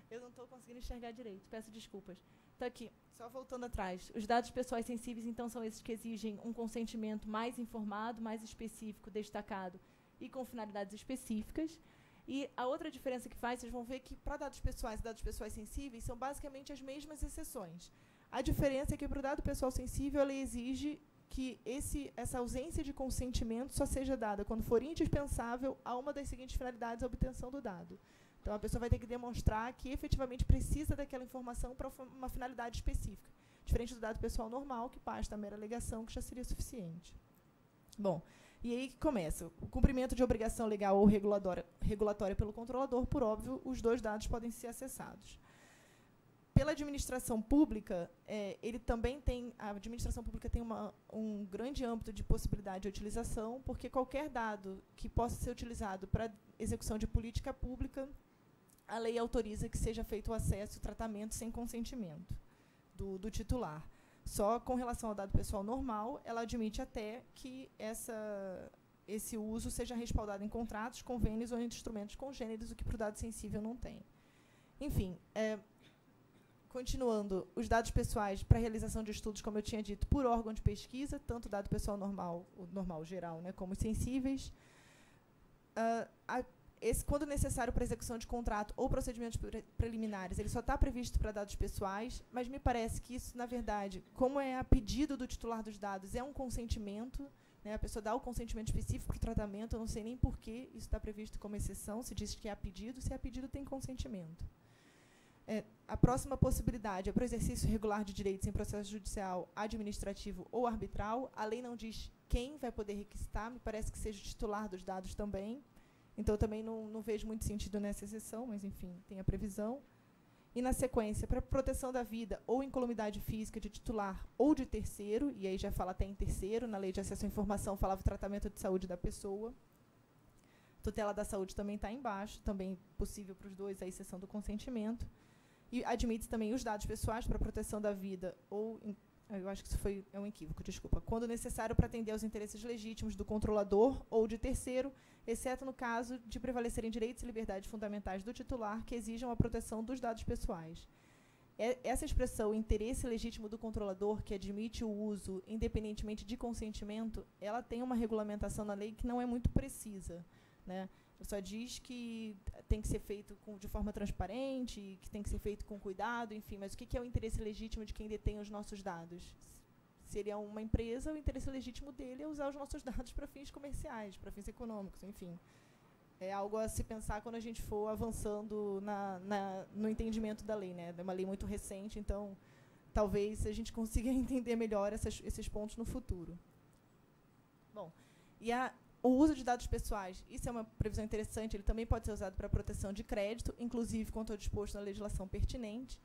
Speaker 3: Eu não estou conseguindo enxergar direito, peço desculpas. Então, aqui, só voltando atrás, os dados pessoais sensíveis, então, são esses que exigem um consentimento mais informado, mais específico, destacado e com finalidades específicas. E a outra diferença que faz, vocês vão ver que, para dados pessoais e dados pessoais sensíveis, são basicamente as mesmas exceções. A diferença é que, para o dado pessoal sensível, ela exige que essa ausência de consentimento só seja dada quando for indispensável a uma das seguintes finalidades, a obtenção do dado. Então, a pessoa vai ter que demonstrar que efetivamente precisa daquela informação para uma finalidade específica, diferente do dado pessoal normal, que basta a mera alegação, que já seria suficiente. Bom, e aí que começa. O cumprimento de obrigação legal ou regulatória pelo controlador, por óbvio, os dois dados podem ser acessados. Pela administração pública, a administração pública tem um grande âmbito de possibilidade de utilização, porque qualquer dado que possa ser utilizado para execução de política pública, a lei autoriza que seja feito o acesso e o tratamento sem consentimento do titular. Só com relação ao dado pessoal normal, ela admite até que esse uso seja respaldado em contratos, convênios ou em instrumentos congêneres, o que para o dado sensível não tem. Enfim, continuando, os dados pessoais para realização de estudos, como eu tinha dito, por órgão de pesquisa, tanto o dado pessoal normal, o normal geral, né, como os sensíveis. Quando necessário para execução de contrato ou procedimentos preliminares, ele só está previsto para dados pessoais, mas me parece que isso, na verdade, como é a pedido do titular dos dados, é um consentimento, né, a pessoa dá o consentimento específico para o tratamento, eu não sei nem por que isso está previsto como exceção, se diz que é a pedido, se é a pedido tem consentimento. A próxima possibilidade é para o exercício regular de direitos em processo judicial, administrativo ou arbitral. A lei não diz quem vai poder requisitar, me parece que seja o titular dos dados também. Então, eu também não vejo muito sentido nessa exceção, mas, enfim, tem a previsão. E, na sequência, para proteção da vida ou incolumidade física de titular ou de terceiro, e aí já fala até em terceiro, na Lei de Acesso à Informação falava o tratamento de saúde da pessoa. Tutela da saúde também está embaixo, também possível para os dois, a exceção do consentimento. E admite também os dados pessoais para proteção da vida ou... Eu acho que isso é um equívoco, desculpa. Quando necessário para atender aos interesses legítimos do controlador ou de terceiro, exceto no caso de prevalecerem direitos e liberdades fundamentais do titular que exijam a proteção dos dados pessoais. Essa expressão, interesse legítimo do controlador, que admite o uso independentemente de consentimento, ela tem uma regulamentação na lei que não é muito precisa, né? Só diz que tem que ser feito de forma transparente, que tem que ser feito com cuidado, enfim. Mas o que é o interesse legítimo de quem detém os nossos dados? Se ele é uma empresa, o interesse legítimo dele é usar os nossos dados para fins comerciais, para fins econômicos, enfim. É algo a se pensar quando a gente for avançando no entendimento da lei, né? É uma lei muito recente, então talvez a gente consiga entender melhor esses pontos no futuro. Bom, o uso de dados pessoais, isso é uma previsão interessante, ele também pode ser usado para proteção de crédito, inclusive quanto ao disposto na legislação pertinente.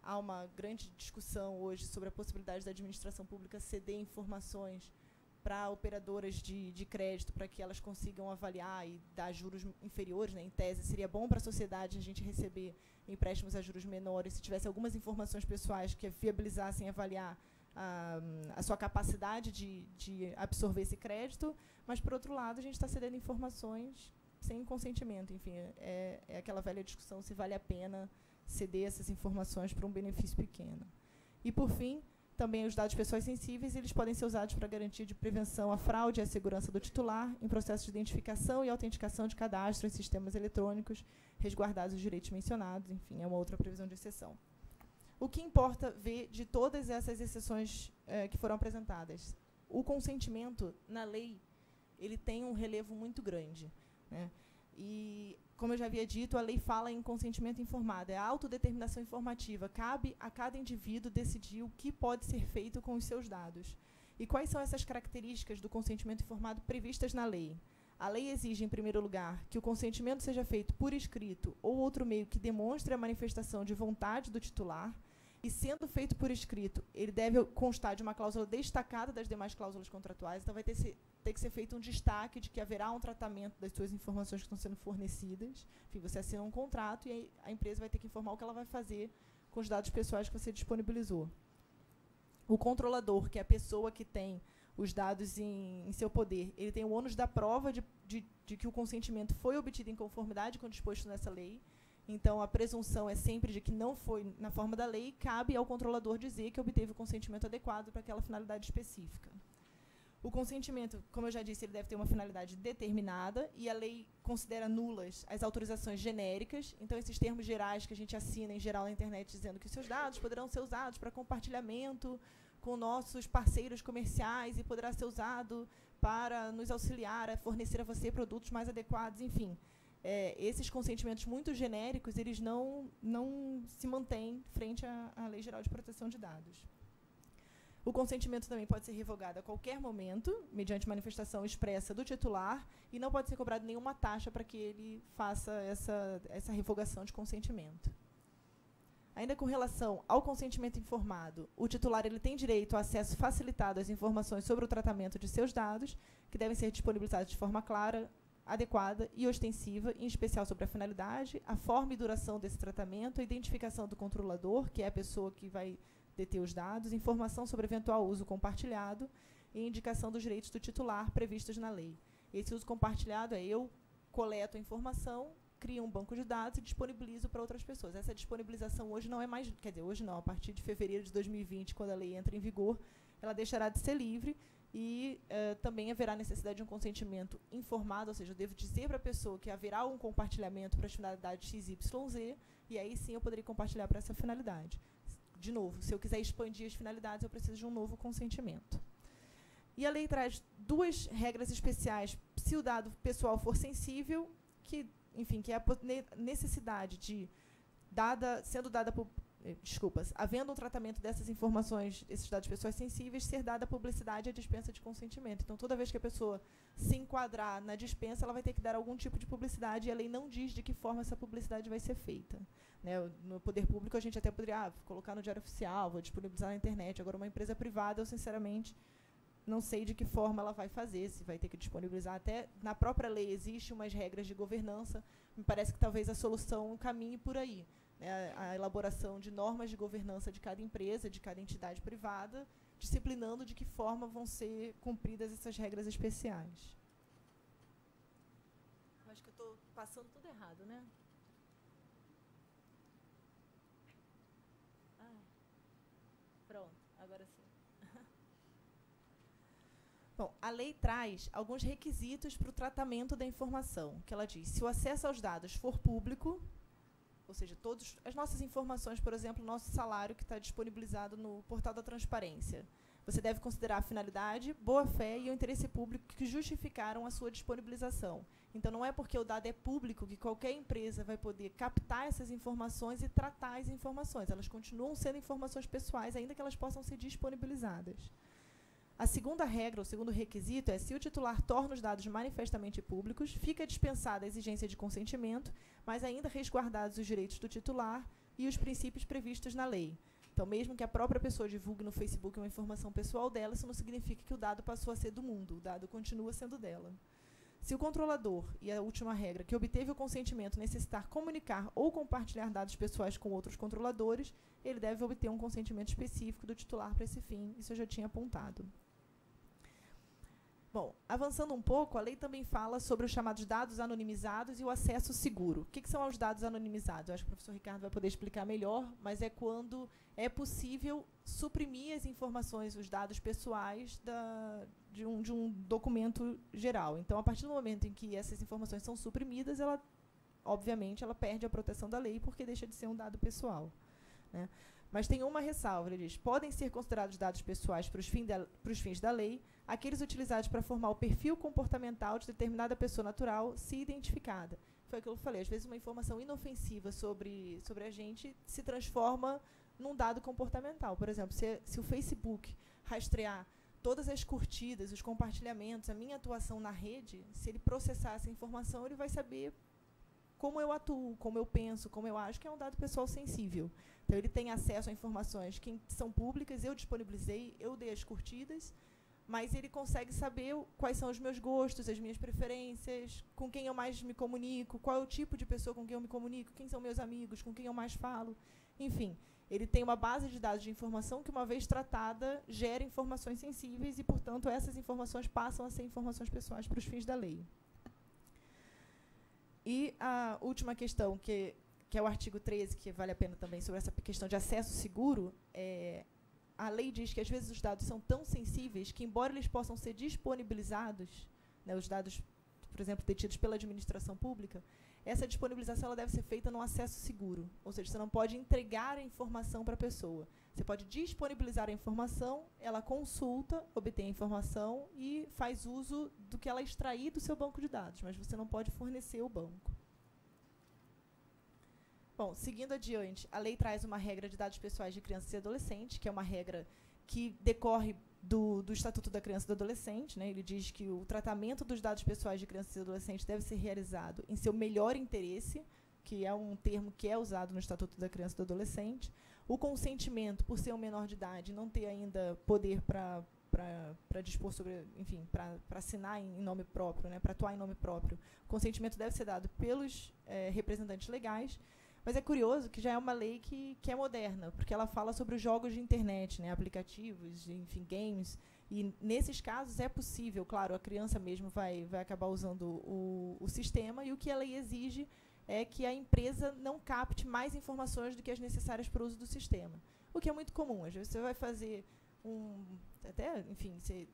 Speaker 3: Há uma grande discussão hoje sobre a possibilidade da administração pública ceder informações para operadoras de crédito, para que elas consigam avaliar e dar juros inferiores, né? Em tese, seria bom para a sociedade a gente receber empréstimos a juros menores se tivesse algumas informações pessoais que viabilizassem avaliar a sua capacidade de absorver esse crédito, mas, por outro lado, a gente está cedendo informações sem consentimento. Enfim, é aquela velha discussão se vale a pena ceder essas informações para um benefício pequeno. E, por fim, também os dados pessoais sensíveis, eles podem ser usados para garantia de prevenção à fraude e à segurança do titular em processos de identificação e autenticação de cadastro em sistemas eletrônicos, resguardados os direitos mencionados. Enfim, é uma outra previsão de exceção. O que importa ver de todas essas exceções que foram apresentadas? O consentimento, na lei, ele tem um relevo muito grande, né? E, como eu já havia dito, a lei fala em consentimento informado. É a autodeterminação informativa. Cabe a cada indivíduo decidir o que pode ser feito com os seus dados. E quais são essas características do consentimento informado previstas na lei? A lei exige, em primeiro lugar, que o consentimento seja feito por escrito ou outro meio que demonstre a manifestação de vontade do titular. E, sendo feito por escrito, ele deve constar de uma cláusula destacada das demais cláusulas contratuais. Então, vai ter que ser feito um destaque de que haverá um tratamento das suas informações que estão sendo fornecidas. Enfim, você assina um contrato e aí a empresa vai ter que informar o que ela vai fazer com os dados pessoais que você disponibilizou. O controlador, que é a pessoa que tem os dados em seu poder, ele tem o ônus da prova de que o consentimento foi obtido em conformidade com o disposto nessa lei. Então, a presunção é sempre de que não foi na forma da lei, cabe ao controlador dizer que obteve o consentimento adequado para aquela finalidade específica. O consentimento, como eu já disse, ele deve ter uma finalidade determinada, e a lei considera nulas as autorizações genéricas. Então, esses termos gerais que a gente assina, em geral, na internet, dizendo que os seus dados poderão ser usados para compartilhamento com nossos parceiros comerciais e poderá ser usado para nos auxiliar a fornecer a você produtos mais adequados, enfim. Esses consentimentos muito genéricos, eles não se mantêm frente à Lei Geral de Proteção de Dados. O consentimento também pode ser revogado a qualquer momento, mediante manifestação expressa do titular, e não pode ser cobrado nenhuma taxa para que ele faça essa revogação de consentimento. Ainda com relação ao consentimento informado, o titular ele tem direito a acesso facilitado às informações sobre o tratamento de seus dados, que devem ser disponibilizados de forma clara, adequada e ostensiva, em especial sobre a finalidade, a forma e duração desse tratamento, a identificação do controlador, que é a pessoa que vai deter os dados, informação sobre eventual uso compartilhado e indicação dos direitos do titular previstos na lei. Esse uso compartilhado eu coleto a informação, crio um banco de dados e disponibilizo para outras pessoas. Essa disponibilização hoje não é mais... Quer dizer, hoje não, a partir de fevereiro de 2020, quando a lei entra em vigor, ela deixará de ser livre. E também haverá necessidade de um consentimento informado, ou seja, eu devo dizer para a pessoa que haverá um compartilhamento para as finalidades XYZ, e aí sim eu poderei compartilhar para essa finalidade. De novo, se eu quiser expandir as finalidades, eu preciso de um novo consentimento. E a lei traz duas regras especiais, se o dado pessoal for sensível, que, enfim, que é a necessidade de, sendo dada desculpas, havendo um tratamento dessas informações, esses dados pessoais sensíveis, ser dada publicidade à dispensa de consentimento. Então, toda vez que a pessoa se enquadrar na dispensa, ela vai ter que dar algum tipo de publicidade, e a lei não diz de que forma essa publicidade vai ser feita. Né? No poder público, a gente até poderia colocar no Diário Oficial, vou disponibilizar na internet. Agora, uma empresa privada, eu, sinceramente, não sei de que forma ela vai fazer, se vai ter que disponibilizar. Até na própria lei existem umas regras de governança. Me parece que talvez a solução caminhe por aí. Né? A elaboração de normas de governança de cada empresa, de cada entidade privada, disciplinando de que forma vão ser cumpridas essas regras especiais. Eu acho que eu estou passando tudo errado, né? Pronto, agora sim. Bom, a lei traz alguns requisitos para o tratamento da informação, que ela diz, se o acesso aos dados for público, ou seja, todas as nossas informações, por exemplo, o nosso salário que está disponibilizado no portal da transparência, você deve considerar a finalidade, boa-fé e o interesse público que justificaram a sua disponibilização. Então, não é porque o dado é público que qualquer empresa vai poder captar essas informações e tratar as informações. Elas continuam sendo informações pessoais, ainda que elas possam ser disponibilizadas. A segunda regra, o segundo requisito, é se o titular torna os dados manifestamente públicos, fica dispensada a exigência de consentimento, mas ainda resguardados os direitos do titular e os princípios previstos na lei. Então, mesmo que a própria pessoa divulgue no Facebook uma informação pessoal dela, isso não significa que o dado passou a ser do mundo, o dado continua sendo dela. Se o controlador, e a última regra, que obteve o consentimento necessitar comunicar ou compartilhar dados pessoais com outros controladores, ele deve obter um consentimento específico do titular para esse fim, isso eu já tinha apontado. Bom, avançando um pouco, a lei também fala sobre os chamados dados anonimizados e o acesso seguro. O que são os dados anonimizados? Eu acho que o professor Ricardo vai poder explicar melhor, mas é quando é possível suprimir as informações, os dados pessoais de um documento geral. Então, a partir do momento em que essas informações são suprimidas, ela, obviamente, ela perde a proteção da lei porque deixa de ser um dado pessoal. Né? Mas tem uma ressalva, ele diz, podem ser considerados dados pessoais para os fins da lei aqueles utilizados para formar o perfil comportamental de determinada pessoa natural se identificada. Foi aquilo que eu falei, às vezes uma informação inofensiva sobre a gente se transforma num dado comportamental. Por exemplo, se o Facebook rastrear todas as curtidas, os compartilhamentos, a minha atuação na rede, se ele processar essa informação, ele vai saber como eu atuo, como eu penso, como eu acho, que é um dado pessoal sensível. Então, ele tem acesso a informações que são públicas, eu disponibilizei, eu dei as curtidas, mas ele consegue saber quais são os meus gostos, as minhas preferências, com quem eu mais me comunico, qual é o tipo de pessoa com quem eu me comunico, quem são meus amigos, com quem eu mais falo. Enfim, ele tem uma base de dados de informação que, uma vez tratada, gera informações sensíveis e, portanto, essas informações passam a ser informações pessoais para os fins da lei. E a última questão, que é o artigo 13, que vale a pena também, sobre essa questão de acesso seguro, a lei diz que, às vezes, os dados são tão sensíveis que, embora eles possam ser disponibilizados, né, os dados, por exemplo, detidos pela administração pública, essa disponibilização ela deve ser feita num acesso seguro. Ou seja, você não pode entregar a informação para a pessoa. Você pode disponibilizar a informação, ela consulta, obtém a informação e faz uso do que ela extrair do seu banco de dados, mas você não pode fornecer o banco. Bom, seguindo adiante, a lei traz uma regra de dados pessoais de crianças e adolescentes, que é uma regra que decorre do Estatuto da Criança e do Adolescente. Né? Ele diz que o tratamento dos dados pessoais de crianças e adolescentes deve ser realizado em seu melhor interesse, que é um termo que é usado no Estatuto da Criança e do Adolescente. O consentimento, por ser um menor de idade, não ter ainda poder para dispor sobre, enfim, para assinar em nome próprio, né? Para atuar em nome próprio, o consentimento deve ser dado pelos representantes legais. Mas é curioso que já é uma lei que é moderna, porque ela fala sobre os jogos de internet, né, aplicativos, enfim, games. E, nesses casos, é possível, claro, a criança mesmo vai acabar usando o sistema, e o que a lei exige é que a empresa não capte mais informações do que as necessárias para o uso do sistema. O que é muito comum. Às vezes você vai fazer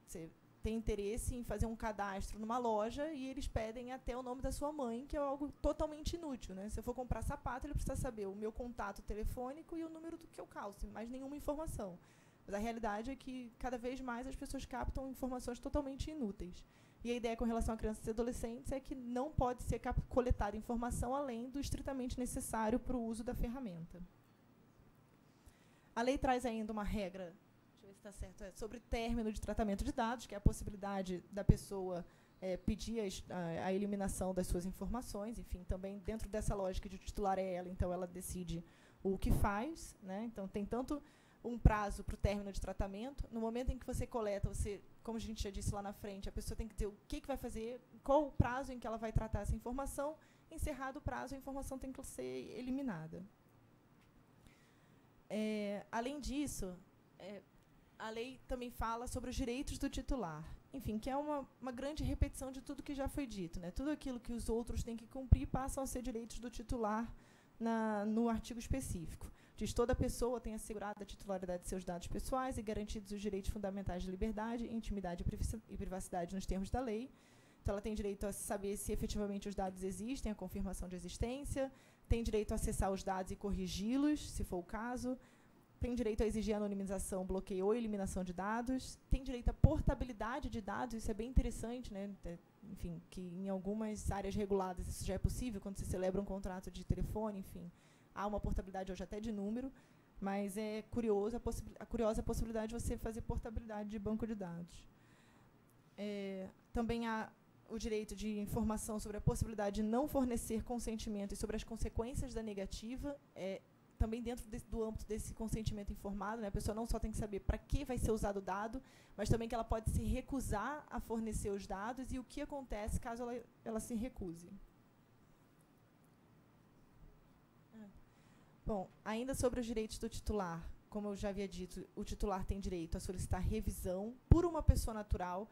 Speaker 3: você tem interesse em fazer um cadastro numa loja e eles pedem até o nome da sua mãe, que é algo totalmente inútil. Né? Se eu for comprar sapato, ele precisa saber o meu contato telefônico e o número do que eu calço, mais nenhuma informação. Mas a realidade é que, cada vez mais, as pessoas captam informações totalmente inúteis. E a ideia com relação a crianças e adolescentes é que não pode ser coletada informação além do estritamente necessário para o uso da ferramenta. A lei traz ainda uma regra, deixa eu ver se está certo, sobre término de tratamento de dados, que é a possibilidade da pessoa pedir a eliminação das suas informações. Enfim, também dentro dessa lógica de o titular é ela, então ela decide o que faz, né? Então, tem tanto um prazo para o término de tratamento. No momento em que você coleta, você, como a gente já disse lá na frente, a pessoa tem que dizer o que vai fazer, qual o prazo em que ela vai tratar essa informação. Encerrado o prazo, a informação tem que ser eliminada. Além disso, a lei também fala sobre os direitos do titular. Enfim, que é uma grande repetição de tudo que já foi dito, né? Tudo aquilo que os outros têm que cumprir passam a ser direitos do titular no artigo específico. Diz: toda pessoa tem assegurada a titularidade de seus dados pessoais e garantidos os direitos fundamentais de liberdade, intimidade e privacidade nos termos da lei. Então, ela tem direito a saber se efetivamente os dados existem, a confirmação de existência, tem direito a acessar os dados e corrigi-los, se for o caso, tem direito a exigir anonimização, bloqueio ou eliminação de dados, tem direito à portabilidade de dados, isso é bem interessante, né? Enfim, que em algumas áreas reguladas isso já é possível, quando se celebra um contrato de telefone, enfim, há uma portabilidade hoje até de número, mas é curioso a curiosa possibilidade de você fazer portabilidade de banco de dados. Também há o direito de informação sobre a possibilidade de não fornecer consentimento e sobre as consequências da negativa, também dentro do âmbito desse consentimento informado, né? A pessoa não só tem que saber para que vai ser usado o dado, mas também que ela pode se recusar a fornecer os dados e o que acontece caso ela se recuse. Bom, ainda sobre os direitos do titular, como eu já havia dito, o titular tem direito a solicitar revisão por uma pessoa natural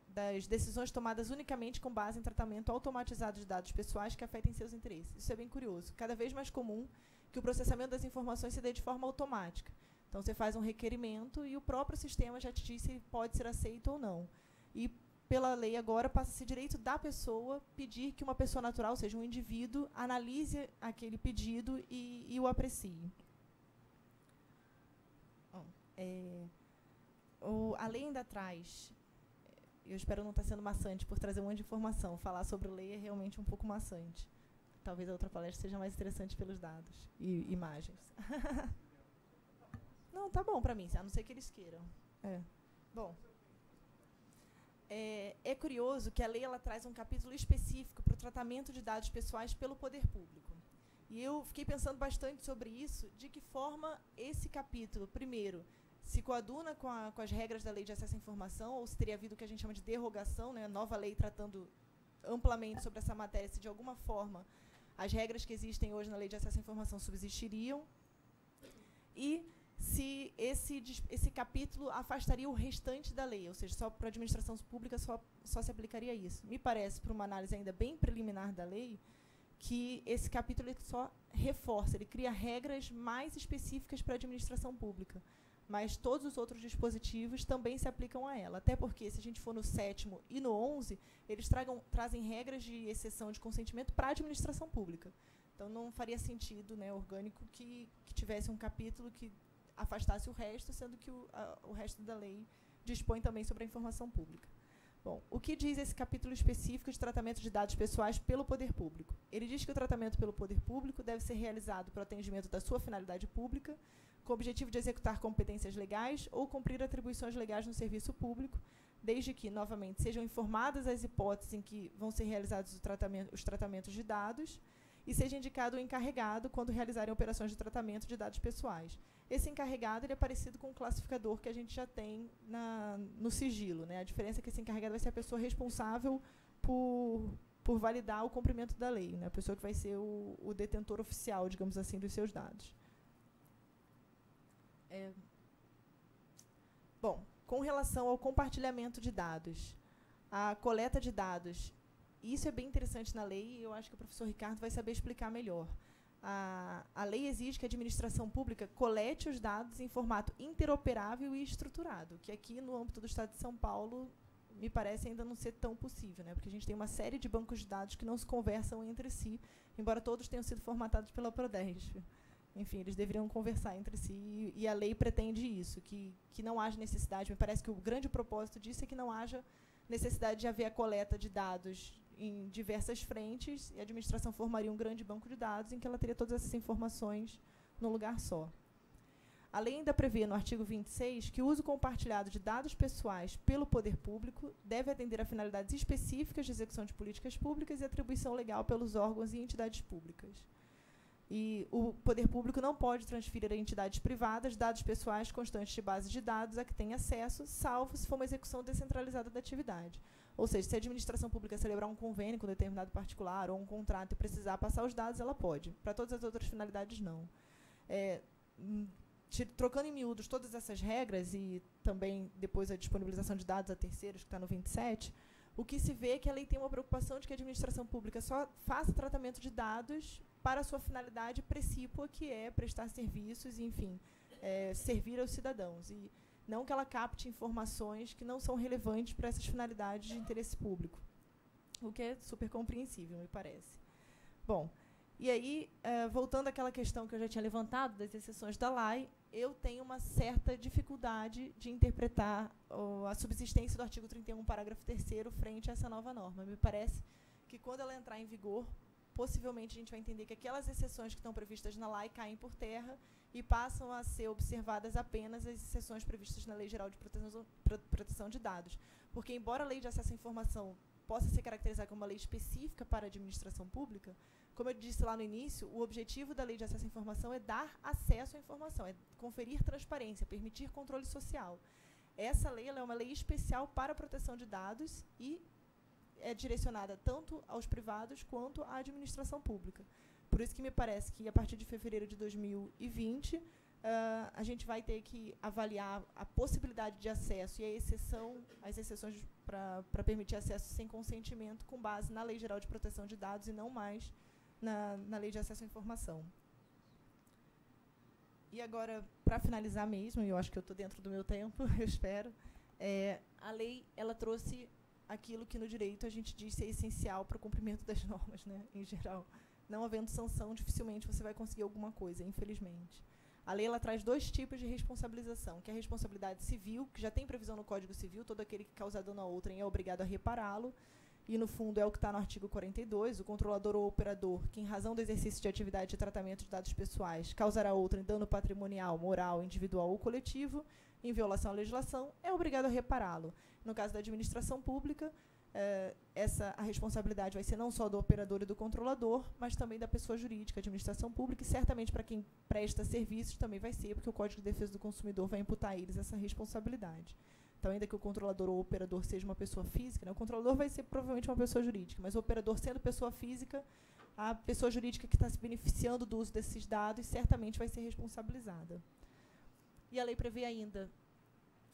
Speaker 3: das decisões tomadas unicamente com base em tratamento automatizado de dados pessoais que afetem seus interesses. Isso é bem curioso. Cada vez mais comum que o processamento das informações se dê de forma automática. Então, você faz um requerimento e o próprio sistema já te diz se pode ser aceito ou não. E, pela lei agora, passa-se direito da pessoa pedir que uma pessoa natural, ou seja, um indivíduo, analise aquele pedido e o aprecie. Bom, a lei ainda traz... Eu espero não estar sendo maçante por trazer um monte de informação. Falar sobre lei é realmente um pouco maçante. Talvez a outra palestra seja mais interessante pelos dados e imagens. Não, tá bom para mim, a não ser que eles queiram. Bom, é curioso que a lei ela traz um capítulo específico para o tratamento de dados pessoais pelo poder público. E eu fiquei pensando bastante sobre isso, de que forma esse capítulo, primeiro, se coaduna com as regras da Lei de Acesso à Informação, ou se teria havido o que a gente chama de derrogação, né, a nova lei tratando amplamente sobre essa matéria, se de alguma forma as regras que existem hoje na Lei de Acesso à Informação subsistiriam, e se esse capítulo afastaria o restante da lei, ou seja, só para a administração pública só se aplicaria isso. Me parece, por uma análise ainda bem preliminar da lei, que esse capítulo ele só reforça, ele cria regras mais específicas para a administração pública, mas todos os outros dispositivos também se aplicam a ela. Até porque, se a gente for no 7º e no 11, eles trazem regras de exceção de consentimento para a administração pública. Então, não faria sentido, né, orgânico que tivesse um capítulo que afastasse o resto, sendo que o resto da lei dispõe também sobre a informação pública. Bom, o que diz esse capítulo específico de tratamento de dados pessoais pelo poder público? Ele diz que o tratamento pelo poder público deve ser realizado para o atendimento da sua finalidade pública, com o objetivo de executar competências legais ou cumprir atribuições legais no serviço público, desde que, novamente, sejam informadas as hipóteses em que vão ser realizados os tratamentos de dados e seja indicado o encarregado quando realizarem operações de tratamento de dados pessoais. Esse encarregado ele é parecido com o classificador que a gente já tem no sigilo, né? A diferença é que esse encarregado vai ser a pessoa responsável por validar o cumprimento da lei, né? A pessoa que vai ser o detentor oficial, digamos assim, dos seus dados. Bom, com relação ao compartilhamento de dados, a coleta de dados, isso é bem interessante na lei e eu acho que o professor Ricardo vai saber explicar melhor. A lei exige que a administração pública colete os dados em formato interoperável e estruturado, que aqui no âmbito do Estado de São Paulo me parece ainda não ser tão possível, né? Porque a gente tem uma série de bancos de dados que não se conversam entre si, embora todos tenham sido formatados pela Prodesp. Enfim, eles deveriam conversar entre si e a lei pretende isso, que não haja necessidade. Me parece que o grande propósito disso é que não haja necessidade de haver a coleta de dados em diversas frentes e a administração formaria um grande banco de dados em que ela teria todas essas informações num lugar só. A lei ainda prevê, no artigo 26, que o uso compartilhado de dados pessoais pelo poder público deve atender a finalidades específicas de execução de políticas públicas e atribuição legal pelos órgãos e entidades públicas. E o poder público não pode transferir a entidades privadas dados pessoais constantes de base de dados a que tem acesso, salvo se for uma execução descentralizada da atividade. Ou seja, se a administração pública celebrar um convênio com determinado particular ou um contrato e precisar passar os dados, ela pode. Para todas as outras finalidades, não. Trocando em miúdos todas essas regras e também depois a disponibilização de dados a terceiros, que está no 27, o que se vê é que a lei tem uma preocupação de que a administração pública só faça tratamento de dados para a sua finalidade precípua, que é prestar serviços e, enfim, servir aos cidadãos. E não que ela capte informações que não são relevantes para essas finalidades de interesse público, o que é super compreensível, me parece. Bom, e aí, voltando àquela questão que eu já tinha levantado, das exceções da lei, eu tenho uma certa dificuldade de interpretar a subsistência do artigo 31, parágrafo 3º, frente a essa nova norma. Me parece que, quando ela entrar em vigor, possivelmente a gente vai entender que aquelas exceções que estão previstas na lei caem por terra e passam a ser observadas apenas as exceções previstas na Lei Geral de Proteção de Dados. Porque, embora a Lei de Acesso à Informação possa ser caracterizada como uma lei específica para a administração pública, como eu disse lá no início, o objetivo da Lei de Acesso à Informação é dar acesso à informação, é conferir transparência, permitir controle social. Essa lei ela é uma lei especial para a proteção de dados e é direcionada tanto aos privados quanto à administração pública. Por isso que me parece que, a partir de fevereiro de 2020, a gente vai ter que avaliar a possibilidade de acesso e as exceções para permitir acesso sem consentimento com base na Lei Geral de Proteção de Dados e não mais na Lei de Acesso à Informação. E agora, para finalizar mesmo, e eu acho que eu estou dentro do meu tempo, eu espero, a lei ela trouxe aquilo que no direito a gente diz ser essencial para o cumprimento das normas, né, em geral. Não havendo sanção, dificilmente você vai conseguir alguma coisa, infelizmente. A lei ela traz 2 tipos de responsabilização, que é a responsabilidade civil, que já tem previsão no Código Civil, todo aquele que causar dano a outrem é obrigado a repará-lo, e, no fundo, é o que está no artigo 42, o controlador ou operador que, em razão do exercício de atividade de tratamento de dados pessoais, causará a outrem dano patrimonial, moral, individual ou coletivo, em violação à legislação, é obrigado a repará-lo. No caso da administração pública, a responsabilidade vai ser não só do operador e do controlador, mas também da pessoa jurídica, administração pública, e certamente para quem presta serviços também vai ser, porque o Código de Defesa do Consumidor vai imputar a eles essa responsabilidade. Então, ainda que o controlador ou o operador seja uma pessoa física, né, o controlador vai ser provavelmente uma pessoa jurídica, mas o operador sendo pessoa física, a pessoa jurídica que está se beneficiando do uso desses dados certamente vai ser responsabilizada. E a lei prevê ainda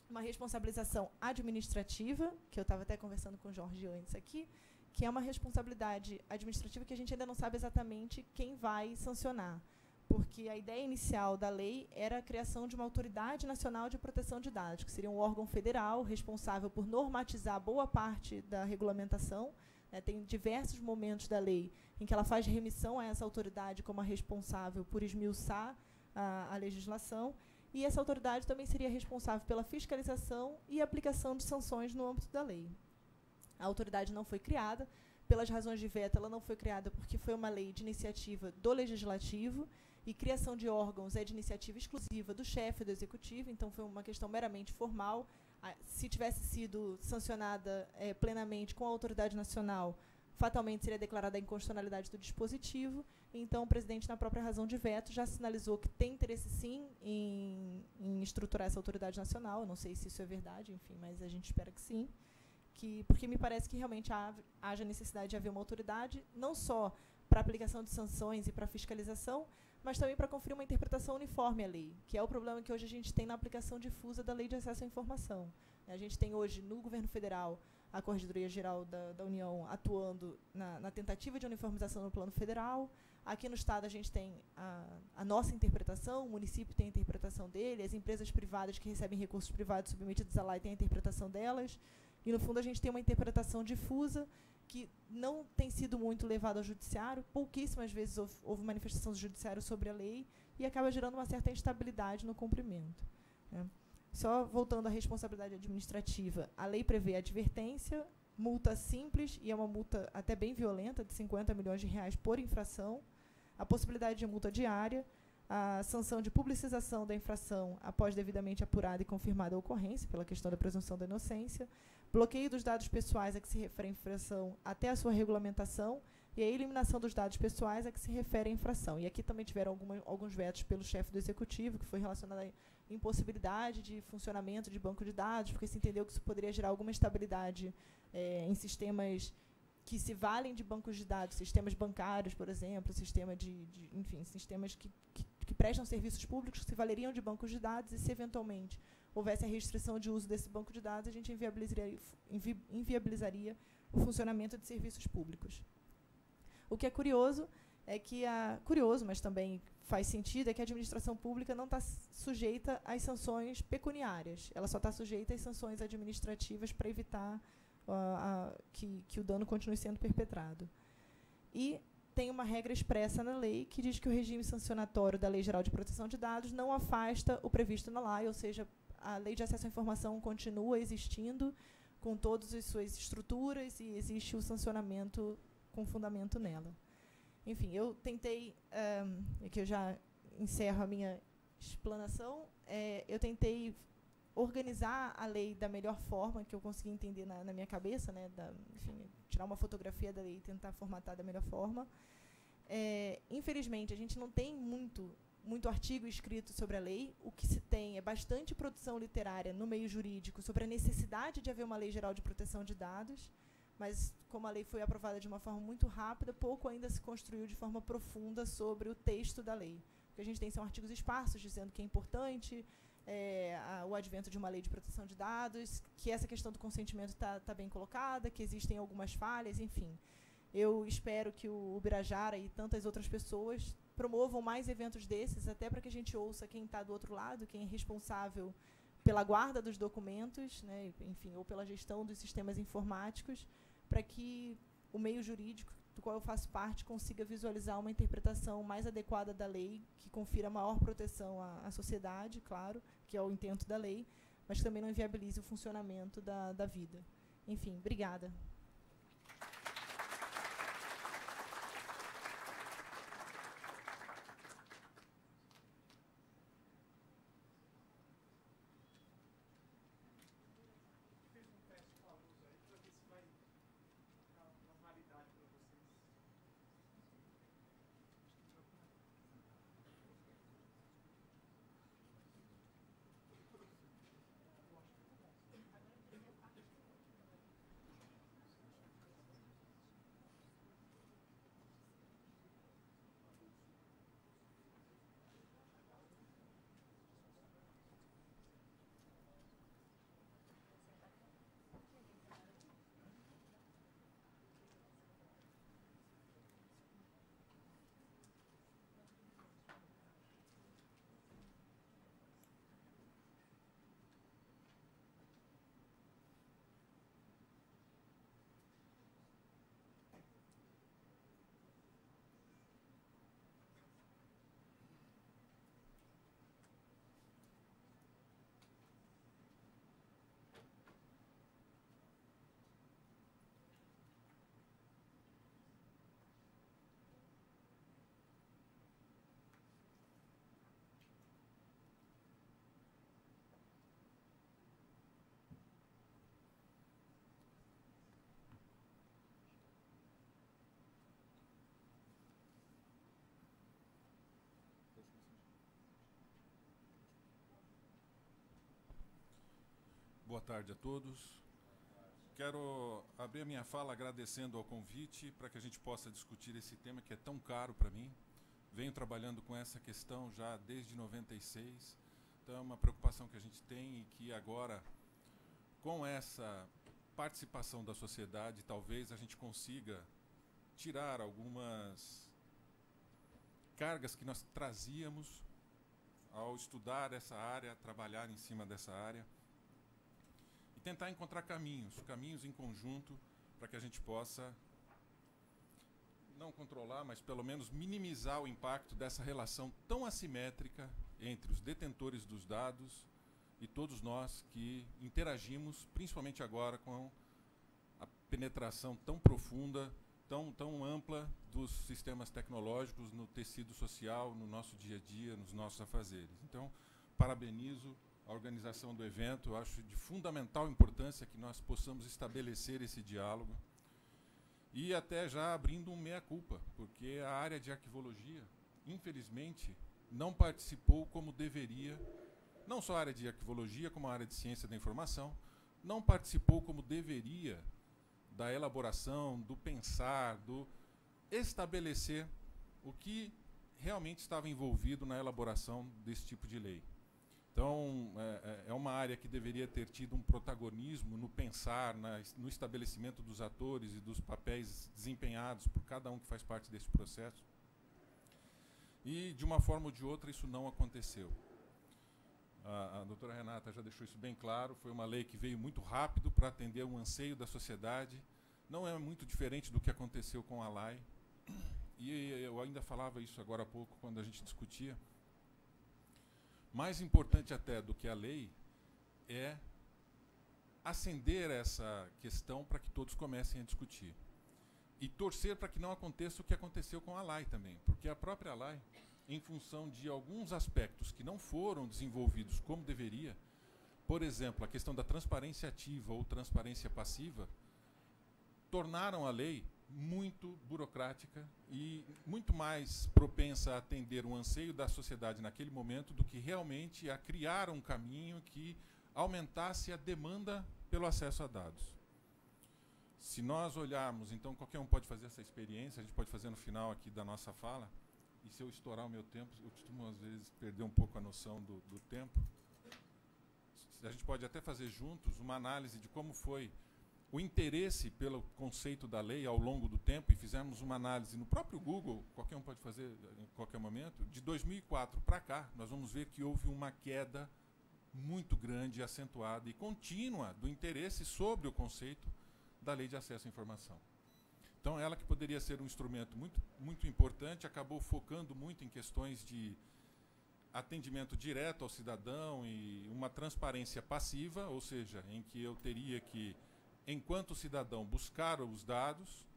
Speaker 3: uma responsabilização administrativa, que eu estava até conversando com o Jorge antes aqui, que é uma responsabilidade administrativa que a gente ainda não sabe exatamente quem vai sancionar, porque a ideia inicial da lei era a criação de uma Autoridade Nacional de Proteção de Dados, que seria um órgão federal responsável por normatizar boa parte da regulamentação. Tem diversos momentos da lei em que ela faz remissão a essa autoridade como a responsável por esmiuçar a legislação, e essa autoridade também seria responsável pela fiscalização e aplicação de sanções no âmbito da lei. A autoridade não foi criada, pelas razões de veto, ela não foi criada porque foi uma lei de iniciativa do Legislativo, e criação de órgãos é de iniciativa exclusiva do chefe do Executivo, então foi uma questão meramente formal. Se tivesse sido sancionada plenamente com a autoridade nacional, fatalmente seria declarada a inconstitucionalidade do dispositivo. Então, o presidente, na própria razão de veto, já sinalizou que tem interesse, sim, em estruturar essa autoridade nacional. Eu não sei se isso é verdade, enfim, mas a gente espera que sim. Porque me parece que realmente haja necessidade de haver uma autoridade, não só para a aplicação de sanções e para a fiscalização, mas também para conferir uma interpretação uniforme à lei, que é o problema que hoje a gente tem na aplicação difusa da Lei de Acesso à Informação. A gente tem hoje, no governo federal, a Corregedoria Geral da União atuando na tentativa de uniformização no plano federal. Aqui no Estado a gente tem a nossa interpretação, o município tem a interpretação dele, as empresas privadas que recebem recursos privados submetidos à lei têm a interpretação delas, e, no fundo, a gente tem uma interpretação difusa que não tem sido muito levada ao judiciário. Pouquíssimas vezes houve manifestação do judiciário sobre a lei e acaba gerando uma certa instabilidade no cumprimento. Só voltando à responsabilidade administrativa, a lei prevê advertência, multa simples, e é uma multa até bem violenta, de R$50 milhões por infração, a possibilidade de multa diária, a sanção de publicização da infração após devidamente apurada e confirmada a ocorrência, pela questão da presunção da inocência, bloqueio dos dados pessoais a que se refere a infração até a sua regulamentação e a eliminação dos dados pessoais a que se refere a infração. E aqui também tiveram alguns vetos pelo chefe do Executivo, que foi relacionado à impossibilidade de funcionamento de banco de dados, porque se entendeu que isso poderia gerar alguma instabilidade em sistemas que se valem de bancos de dados, sistemas bancários, por exemplo, sistema enfim, sistemas que prestam serviços públicos que se valeriam de bancos de dados, e se eventualmente houvesse a restrição de uso desse banco de dados, a gente inviabilizaria o funcionamento de serviços públicos. O que é curioso é que curioso, mas também faz sentido, é que a administração pública não está sujeita às sanções pecuniárias. Ela só está sujeita às sanções administrativas para evitar que o dano continue sendo perpetrado. E tem uma regra expressa na lei que diz que o regime sancionatório da Lei Geral de Proteção de Dados não afasta o previsto na lei, ou seja, a Lei de Acesso à Informação continua existindo com todas as suas estruturas e existe o sancionamento com fundamento nela. Enfim, eu tentei, aqui eu já encerro a minha explanação, eu tentei organizar a lei da melhor forma que eu consegui entender na minha cabeça, né, enfim, tirar uma fotografia da lei e tentar formatar da melhor forma. Infelizmente, a gente não tem muito artigo escrito sobre a lei. O que se tem é bastante produção literária no meio jurídico sobre a necessidade de haver uma lei geral de proteção de dados, mas, como a lei foi aprovada de uma forma muito rápida, pouco ainda se construiu de forma profunda sobre o texto da lei. O que a gente tem são artigos esparsos dizendo que é importante o advento de uma lei de proteção de dados, que essa questão do consentimento está bem colocada, que existem algumas falhas, enfim. Eu espero que o Ubirajara e tantas outras pessoas promovam mais eventos desses, até para que a gente ouça quem está do outro lado, quem é responsável pela guarda dos documentos, né, enfim, ou pela gestão dos sistemas informáticos, para que o meio jurídico, do qual eu faço parte, consiga visualizar uma interpretação mais adequada da lei, que confira maior proteção à sociedade, claro, que é o intento da lei, mas que também não inviabilize o funcionamento da vida. Enfim, obrigada.
Speaker 4: Boa tarde a todos. Quero abrir a minha fala agradecendo ao convite para que a gente possa discutir esse tema que é tão caro para mim. Venho trabalhando com essa questão já desde 96, então é uma preocupação que a gente tem e que agora, com essa participação da sociedade, talvez a gente consiga tirar algumas cargas que nós trazíamos ao estudar essa área, trabalhar em cima dessa área, e tentar encontrar caminhos em conjunto para que a gente possa não controlar, mas pelo menos minimizar o impacto dessa relação tão assimétrica entre os detentores dos dados e todos nós que interagimos, principalmente agora com a penetração tão profunda tão ampla dos sistemas tecnológicos no tecido social, no nosso dia a dia, nos nossos afazeres. Então, parabenizo a organização do evento. Eu acho de fundamental importância que nós possamos estabelecer esse diálogo. E até já abrindo um meia-culpa, porque a área de arquivologia, infelizmente, não participou como deveria, não só a área de arquivologia, como a área de ciência da informação, não participou como deveria da elaboração, do pensar, do estabelecer o que realmente estava envolvido na elaboração desse tipo de lei. Então, é uma área que deveria ter tido um protagonismo no pensar, no estabelecimento dos atores e dos papéis desempenhados por cada um que faz parte desse processo. E, de uma forma ou de outra, isso não aconteceu. A doutora Renata já deixou isso bem claro. Foi uma lei que veio muito rápido para atender um anseio da sociedade. Não é muito diferente do que aconteceu com a LAI. E eu ainda falava isso agora há pouco, quando a gente discutia. Mais importante até do que a lei é acender essa questão para que todos comecem a discutir. E torcer para que não aconteça o que aconteceu com a LAI também. Porque a própria LAI, em função de alguns aspectos que não foram desenvolvidos como deveria, por exemplo, a questão da transparência ativa ou transparência passiva, tornaram a lei muito burocrática e muito mais propensa a atender um anseio da sociedade naquele momento do que realmente a criar um caminho que aumentasse a demanda pelo acesso a dados. Se nós olharmos, então qualquer um pode fazer essa experiência, a gente pode fazer no final aqui da nossa fala, e se eu estourar o meu tempo, eu costumo às vezes perder um pouco a noção do tempo. A gente pode até fazer juntos uma análise de como foi o interesse pelo conceito da lei ao longo do tempo, e fizemos uma análise no próprio Google, qualquer um pode fazer em qualquer momento, de 2004 para cá, nós vamos ver que houve uma queda muito grande, acentuada e contínua do interesse sobre o conceito da Lei de Acesso à Informação. Então, ela que poderia ser um instrumento muito importante, acabou focando muito em questões de atendimento direto ao cidadão e uma transparência passiva, ou seja, em que eu teria que, enquanto cidadão, buscar os dados,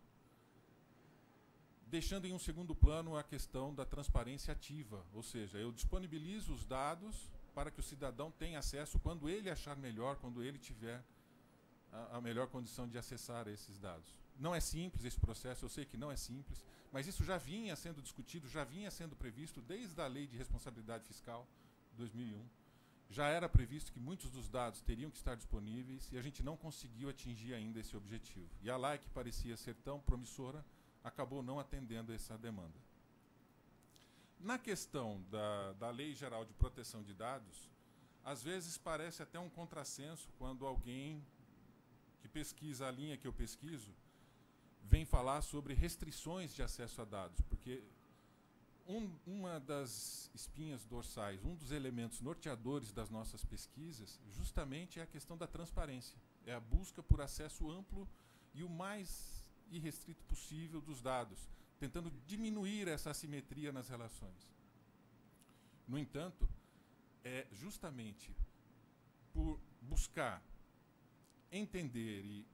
Speaker 4: deixando em um segundo plano a questão da transparência ativa, ou seja, eu disponibilizo os dados para que o cidadão tenha acesso quando ele achar melhor, quando ele tiver a melhor condição de acessar esses dados. Não é simples esse processo, eu sei que não é simples, mas isso já vinha sendo discutido, já vinha sendo previsto desde a Lei de Responsabilidade Fiscal, 2001. Já era previsto que muitos dos dados teriam que estar disponíveis e a gente não conseguiu atingir ainda esse objetivo. E a LAI, que parecia ser tão promissora, acabou não atendendo essa demanda. Na questão da Lei Geral de Proteção de Dados, às vezes parece até um contrassenso quando alguém que pesquisa a linha que eu pesquiso vem falar sobre restrições de acesso a dados, porque uma das espinhas dorsais, um dos elementos norteadores das nossas pesquisas, justamente é a questão da transparência. É a busca por acesso amplo e o mais irrestrito possível dos dados, tentando diminuir essa assimetria nas relações. No entanto, é justamente por buscar entender e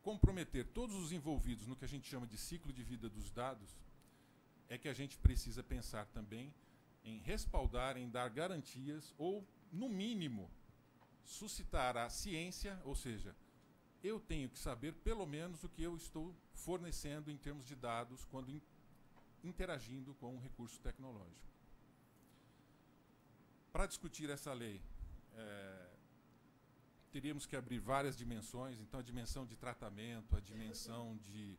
Speaker 4: comprometer todos os envolvidos no que a gente chama de ciclo de vida dos dados, é que a gente precisa pensar também em respaldar, em dar garantias ou, no mínimo, suscitar a ciência, ou seja, eu tenho que saber pelo menos o que eu estou fornecendo em termos de dados quando interagindo com um recurso tecnológico. Para discutir essa lei, teríamos que abrir várias dimensões, então a dimensão de tratamento, a dimensão de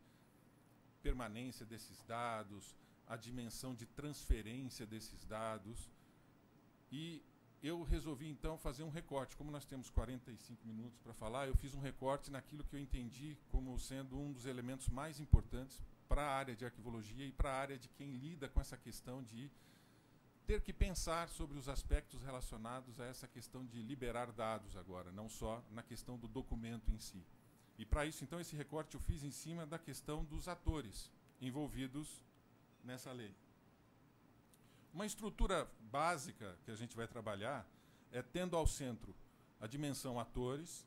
Speaker 4: permanência desses dados, a dimensão de transferência desses dados. E eu resolvi, então, fazer um recorte. Como nós temos 45 minutos para falar, eu fiz um recorte naquilo que eu entendi como sendo um dos elementos mais importantes para a área de arquivologia e para a área de quem lida com essa questão de ter que pensar sobre os aspectos relacionados a essa questão de liberar dados agora, não só na questão do documento em si. E para isso, então, esse recorte eu fiz em cima da questão dos atores envolvidos nessa lei. Uma estrutura básica que a gente vai trabalhar é tendo ao centro a dimensão atores,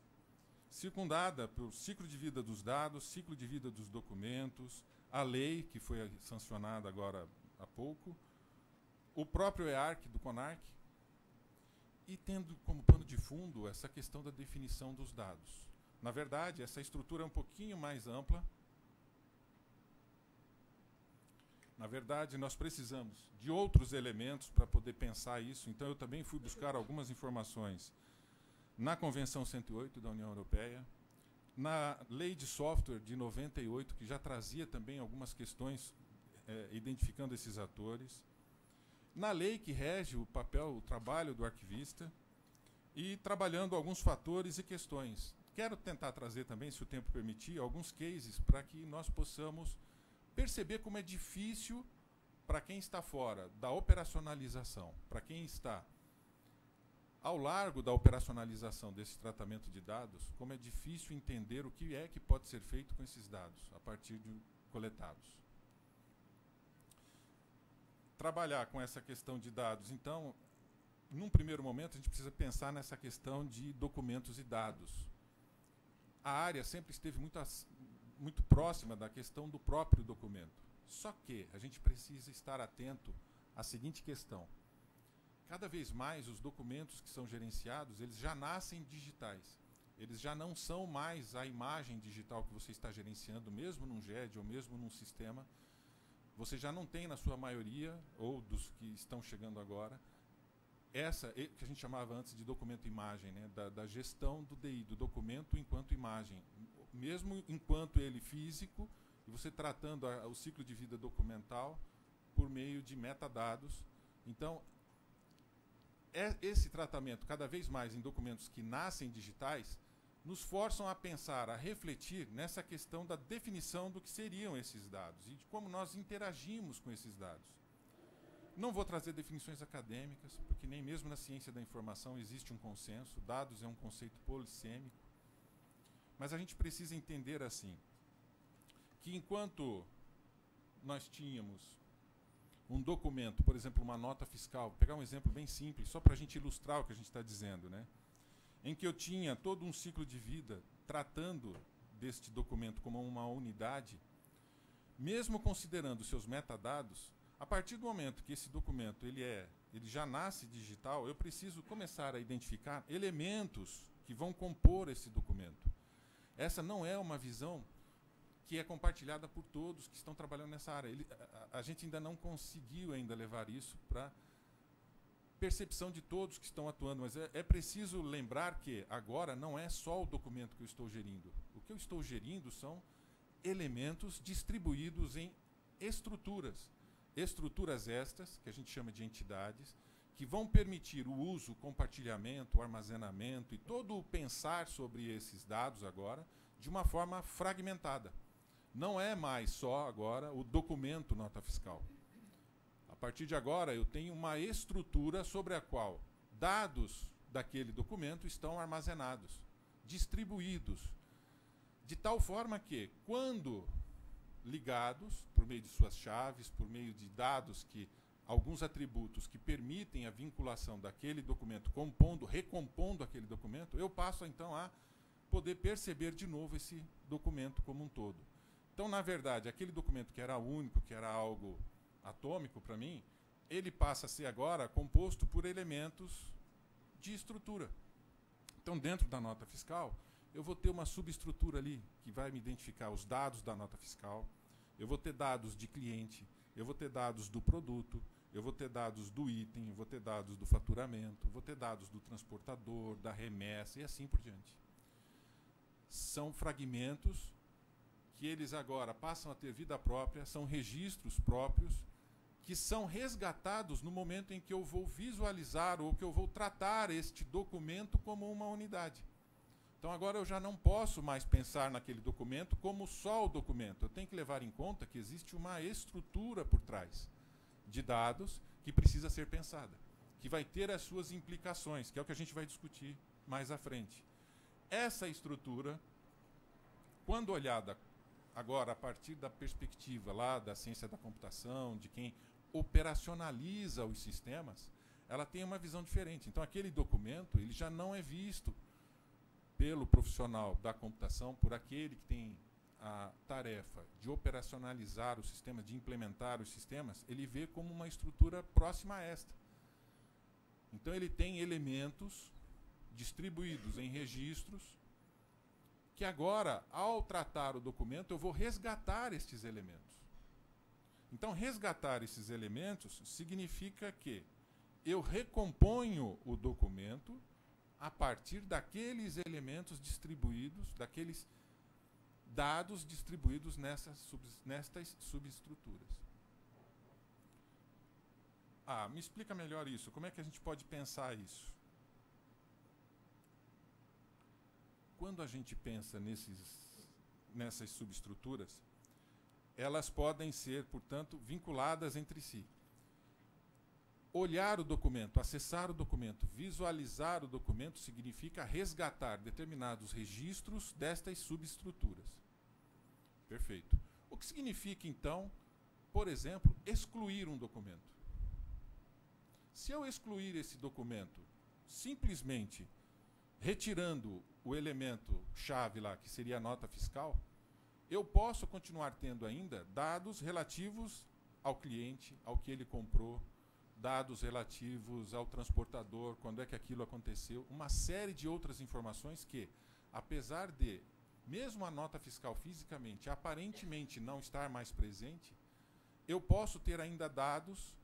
Speaker 4: circundada pelo ciclo de vida dos dados, ciclo de vida dos documentos, a lei, que foi sancionada agora há pouco, o próprio EARC do CONARC, e tendo como pano de fundo essa questão da definição dos dados. Na verdade, essa estrutura é um pouquinho mais ampla. Na verdade, nós precisamos de outros elementos para poder pensar isso. Então, eu também fui buscar algumas informações na Convenção 108 da União Europeia, na Lei de Software de 98, que já trazia também algumas questões identificando esses atores, na lei que rege o papel, o trabalho do arquivista, e trabalhando alguns fatores e questões. Quero tentar trazer também, se o tempo permitir, alguns cases para que nós possamos perceber como é difícil para quem está fora da operacionalização, para quem está ao largo da operacionalização desse tratamento de dados, como é difícil entender o que é que pode ser feito com esses dados a partir de coletados. Trabalhar com essa questão de dados, então, num primeiro momento, a gente precisa pensar nessa questão de documentos e dados. A área sempre esteve muito próxima da questão do próprio documento. Só que a gente precisa estar atento à seguinte questão. Cada vez mais os documentos que são gerenciados, eles já nascem digitais. Eles já não são mais a imagem digital que você está gerenciando, mesmo num GED ou mesmo num sistema. Você já não tem, na sua maioria, ou dos que estão chegando agora, essa que a gente chamava antes de documento-imagem, né, da gestão do DI, do documento enquanto imagem. Mesmo enquanto ele físico, e você tratando o ciclo de vida documental por meio de metadados. Então, esse tratamento, cada vez mais em documentos que nascem digitais, nos forçam a pensar, a refletir nessa questão da definição do que seriam esses dados e de como nós interagimos com esses dados. Não vou trazer definições acadêmicas, porque nem mesmo na ciência da informação existe um consenso. Dados é um conceito polissêmico. Mas a gente precisa entender assim, que enquanto nós tínhamos um documento, por exemplo, uma nota fiscal, vou pegar um exemplo bem simples, só para a gente ilustrar o que a gente está dizendo, né? Em que eu tinha todo um ciclo de vida tratando deste documento como uma unidade, mesmo considerando seus metadados, a partir do momento que esse documento ele já nasce digital, eu preciso começar a identificar elementos que vão compor esse documento. Essa não é uma visão que é compartilhada por todos que estão trabalhando nessa área. A gente ainda não conseguiu levar isso para percepção de todos que estão atuando, mas é preciso lembrar que agora não é só o documento que eu estou gerindo. O que eu estou gerindo são elementos distribuídos em estruturas. Estruturas estas, que a gente chama de entidades, que vão permitir o uso, o compartilhamento, o armazenamento e todo o pensar sobre esses dados agora de uma forma fragmentada. Não é mais só agora o documento nota fiscal. A partir de agora, eu tenho uma estrutura sobre a qual dados daquele documento estão armazenados, distribuídos, de tal forma que, quando ligados, por meio de suas chaves, por meio de dados alguns atributos que permitem a vinculação daquele documento, recompondo aquele documento, eu passo, então, a poder perceber de novo esse documento como um todo. Então, na verdade, aquele documento que era único, que era algo atômico para mim, ele passa a ser agora composto por elementos de estrutura. Então, dentro da nota fiscal, eu vou ter uma subestrutura ali que vai me identificar os dados da nota fiscal, eu vou ter dados de cliente, eu vou ter dados do produto, eu vou ter dados do item, eu vou ter dados do faturamento, eu vou ter dados do transportador, da remessa e assim por diante. São fragmentos que eles agora passam a ter vida própria, são registros próprios, que são resgatados no momento em que eu vou visualizar ou que eu vou tratar este documento como uma unidade. Então agora eu já não posso mais pensar naquele documento como só o documento. Eu tenho que levar em conta que existe uma estrutura por trás de dados que precisa ser pensada, que vai ter as suas implicações, que é o que a gente vai discutir mais à frente. Essa estrutura, quando olhada agora a partir da perspectiva lá da ciência da computação, de quem operacionaliza os sistemas, ela tem uma visão diferente. Então aquele documento ele já não é visto pelo profissional da computação, por aquele que tem a tarefa de operacionalizar o sistema, de implementar os sistemas, ele vê como uma estrutura próxima a esta. Então ele tem elementos distribuídos em registros que agora, ao tratar o documento, eu vou resgatar estes elementos. Então, resgatar esses elementos significa que eu recomponho o documento a partir daqueles elementos distribuídos, daqueles dados distribuídos nestas subestruturas. Me explica melhor isso. Como é que a gente pode pensar isso? Quando a gente pensa nessas subestruturas, elas podem ser, portanto, vinculadas entre si. Olhar o documento, acessar o documento, visualizar o documento significa resgatar determinados registros destas subestruturas. Perfeito. O que significa, então, por exemplo, excluir um documento? Se eu excluir esse documento simplesmente retirando o elemento chave lá, que seria a nota fiscal, eu posso continuar tendo ainda dados relativos ao cliente, ao que ele comprou, dados relativos ao transportador, quando é que aquilo aconteceu, uma série de outras informações que, apesar de, mesmo a nota fiscal fisicamente, aparentemente não estar mais presente, eu posso ter ainda dados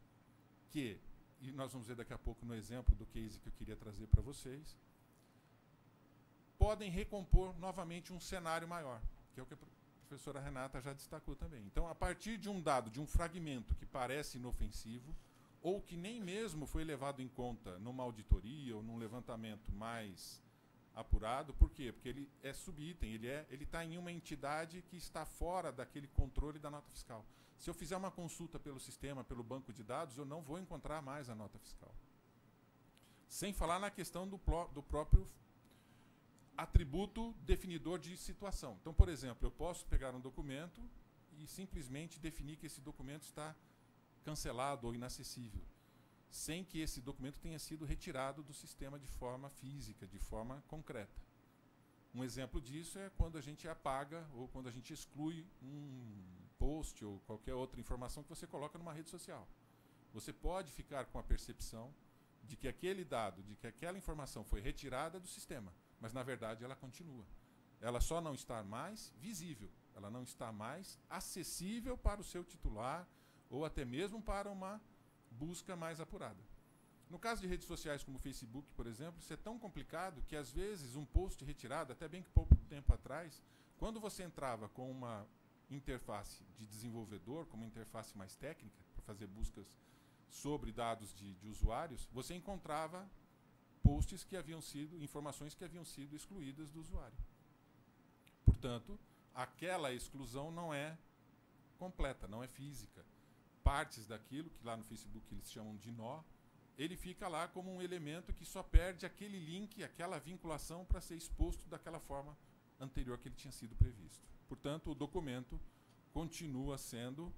Speaker 4: que, e nós vamos ver daqui a pouco no exemplo do case que eu queria trazer para vocês, podem recompor novamente um cenário maior, que é o que a professora Renata já destacou também. Então, a partir de um dado, de um fragmento que parece inofensivo, ou que nem mesmo foi levado em conta numa auditoria ou num levantamento mais apurado, por quê? Porque ele é subitem, ele está em uma entidade que está fora daquele controle da nota fiscal. Se eu fizer uma consulta pelo sistema, pelo banco de dados, eu não vou encontrar mais a nota fiscal. Sem falar na questão do próprio atributo definidor de situação. Então, por exemplo, eu posso pegar um documento e simplesmente definir que esse documento está cancelado ou inacessível, sem que esse documento tenha sido retirado do sistema de forma física, de forma concreta. Um exemplo disso é quando a gente apaga ou quando a gente exclui um post ou qualquer outra informação que você coloca numa rede social. Você pode ficar com a percepção de que aquele dado, de que aquela informação foi retirada do sistema, mas na verdade ela continua. Ela só não está mais visível, ela não está mais acessível para o seu titular ou até mesmo para uma busca mais apurada. No caso de redes sociais como o Facebook, por exemplo, isso é tão complicado que, às vezes, um post retirado, até bem que pouco tempo atrás, quando você entrava com uma interface de desenvolvedor, com uma interface mais técnica, para fazer buscas sobre dados de usuários, você encontrava posts que haviam sido, informações que haviam sido excluídas do usuário. Portanto, aquela exclusão não é completa, não é física. Partes daquilo, que lá no Facebook eles chamam de nó, ele fica lá como um elemento que só perde aquele link, aquela vinculação para ser exposto daquela forma anterior que ele tinha sido previsto. Portanto, o documento continua sendo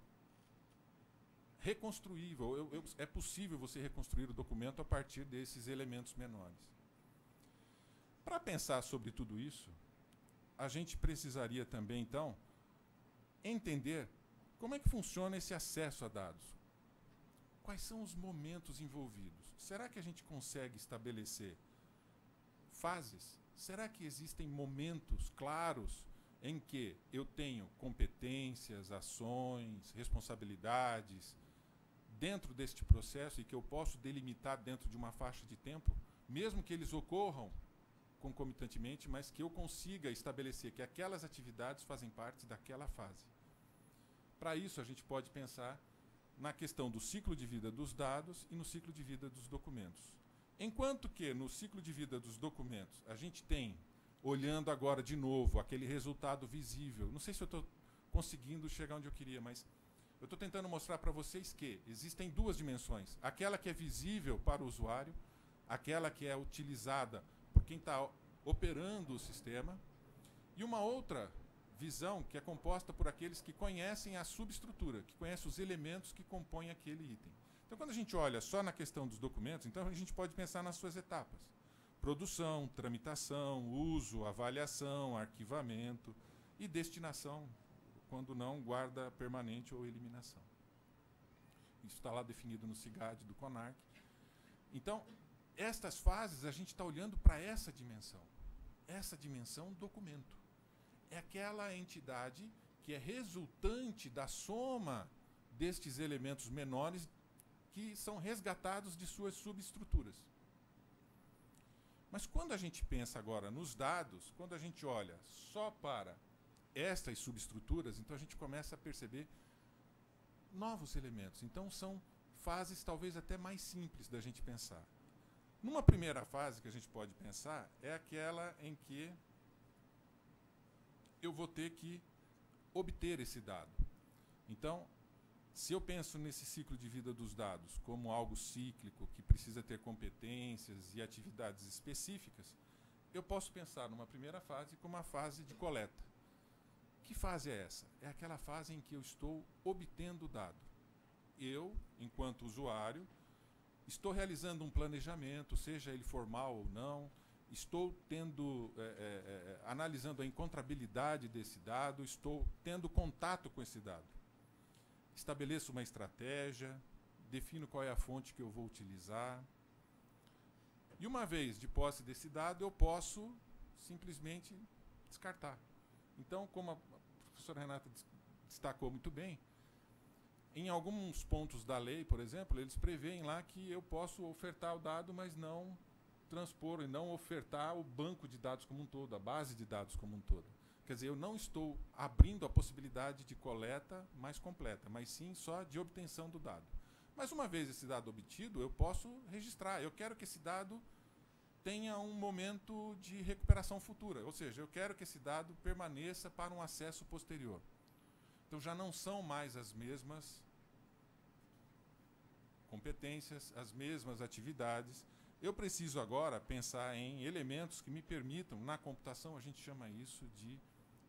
Speaker 4: reconstruível. É possível você reconstruir o documento a partir desses elementos menores. Para pensar sobre tudo isso, a gente precisaria também, então, entender como é que funciona esse acesso a dados. Quais são os momentos envolvidos? Será que a gente consegue estabelecer fases? Será que existem momentos claros em que eu tenho competências, ações, responsabilidades dentro deste processo e que eu posso delimitar dentro de uma faixa de tempo, mesmo que eles ocorram concomitantemente, mas que eu consiga estabelecer que aquelas atividades fazem parte daquela fase? Para isso, a gente pode pensar na questão do ciclo de vida dos dados e no ciclo de vida dos documentos. Enquanto que no ciclo de vida dos documentos a gente tem, olhando agora de novo, aquele resultado visível. Não sei se eu estou conseguindo chegar onde eu queria, mas eu estou tentando mostrar para vocês que existem duas dimensões. Aquela que é visível para o usuário, aquela que é utilizada por quem está operando o sistema, e uma outra visão que é composta por aqueles que conhecem a subestrutura, que conhecem os elementos que compõem aquele item. Então, quando a gente olha só na questão dos documentos, então a gente pode pensar nas suas etapas. produção, tramitação, uso, avaliação, arquivamento e destinação, quando não, guarda permanente ou eliminação. Isso está lá definido no CIGAD do CONARC. Então, estas fases, a gente está olhando para essa dimensão. Essa dimensão, documento. É aquela entidade que é resultante da soma destes elementos menores que são resgatados de suas subestruturas. Mas quando a gente pensa agora nos dados, quando a gente olha só para estas subestruturas, então a gente começa a perceber novos elementos. Então são fases talvez até mais simples da gente pensar. Numa primeira fase que a gente pode pensar é aquela em que eu vou ter que obter esse dado. Então, se eu penso nesse ciclo de vida dos dados como algo cíclico, que precisa ter competências e atividades específicas, eu posso pensar numa primeira fase como uma fase de coleta. Que fase é essa? É aquela fase em que eu estou obtendo o dado. Eu, enquanto usuário, estou realizando um planejamento, seja ele formal ou não, estou analisando a encontrabilidade desse dado, estou tendo contato com esse dado. Estabeleço uma estratégia, defino qual é a fonte que eu vou utilizar. E uma vez de posse desse dado, eu posso simplesmente descartar. Então, como a professora Renata destacou muito bem, em alguns pontos da lei, por exemplo, eles preveem lá que eu posso ofertar o dado, mas não transpor e não ofertar o banco de dados como um todo, a base de dados como um todo. Quer dizer, eu não estou abrindo a possibilidade de coleta mais completa, mas sim só de obtenção do dado. Mas uma vez esse dado obtido, eu posso registrar. Eu quero que esse dado tenha um momento de recuperação futura, ou seja, eu quero que esse dado permaneça para um acesso posterior. Então já não são mais as mesmas competências, as mesmas atividades. Eu preciso agora pensar em elementos que me permitam, na computação a gente chama isso de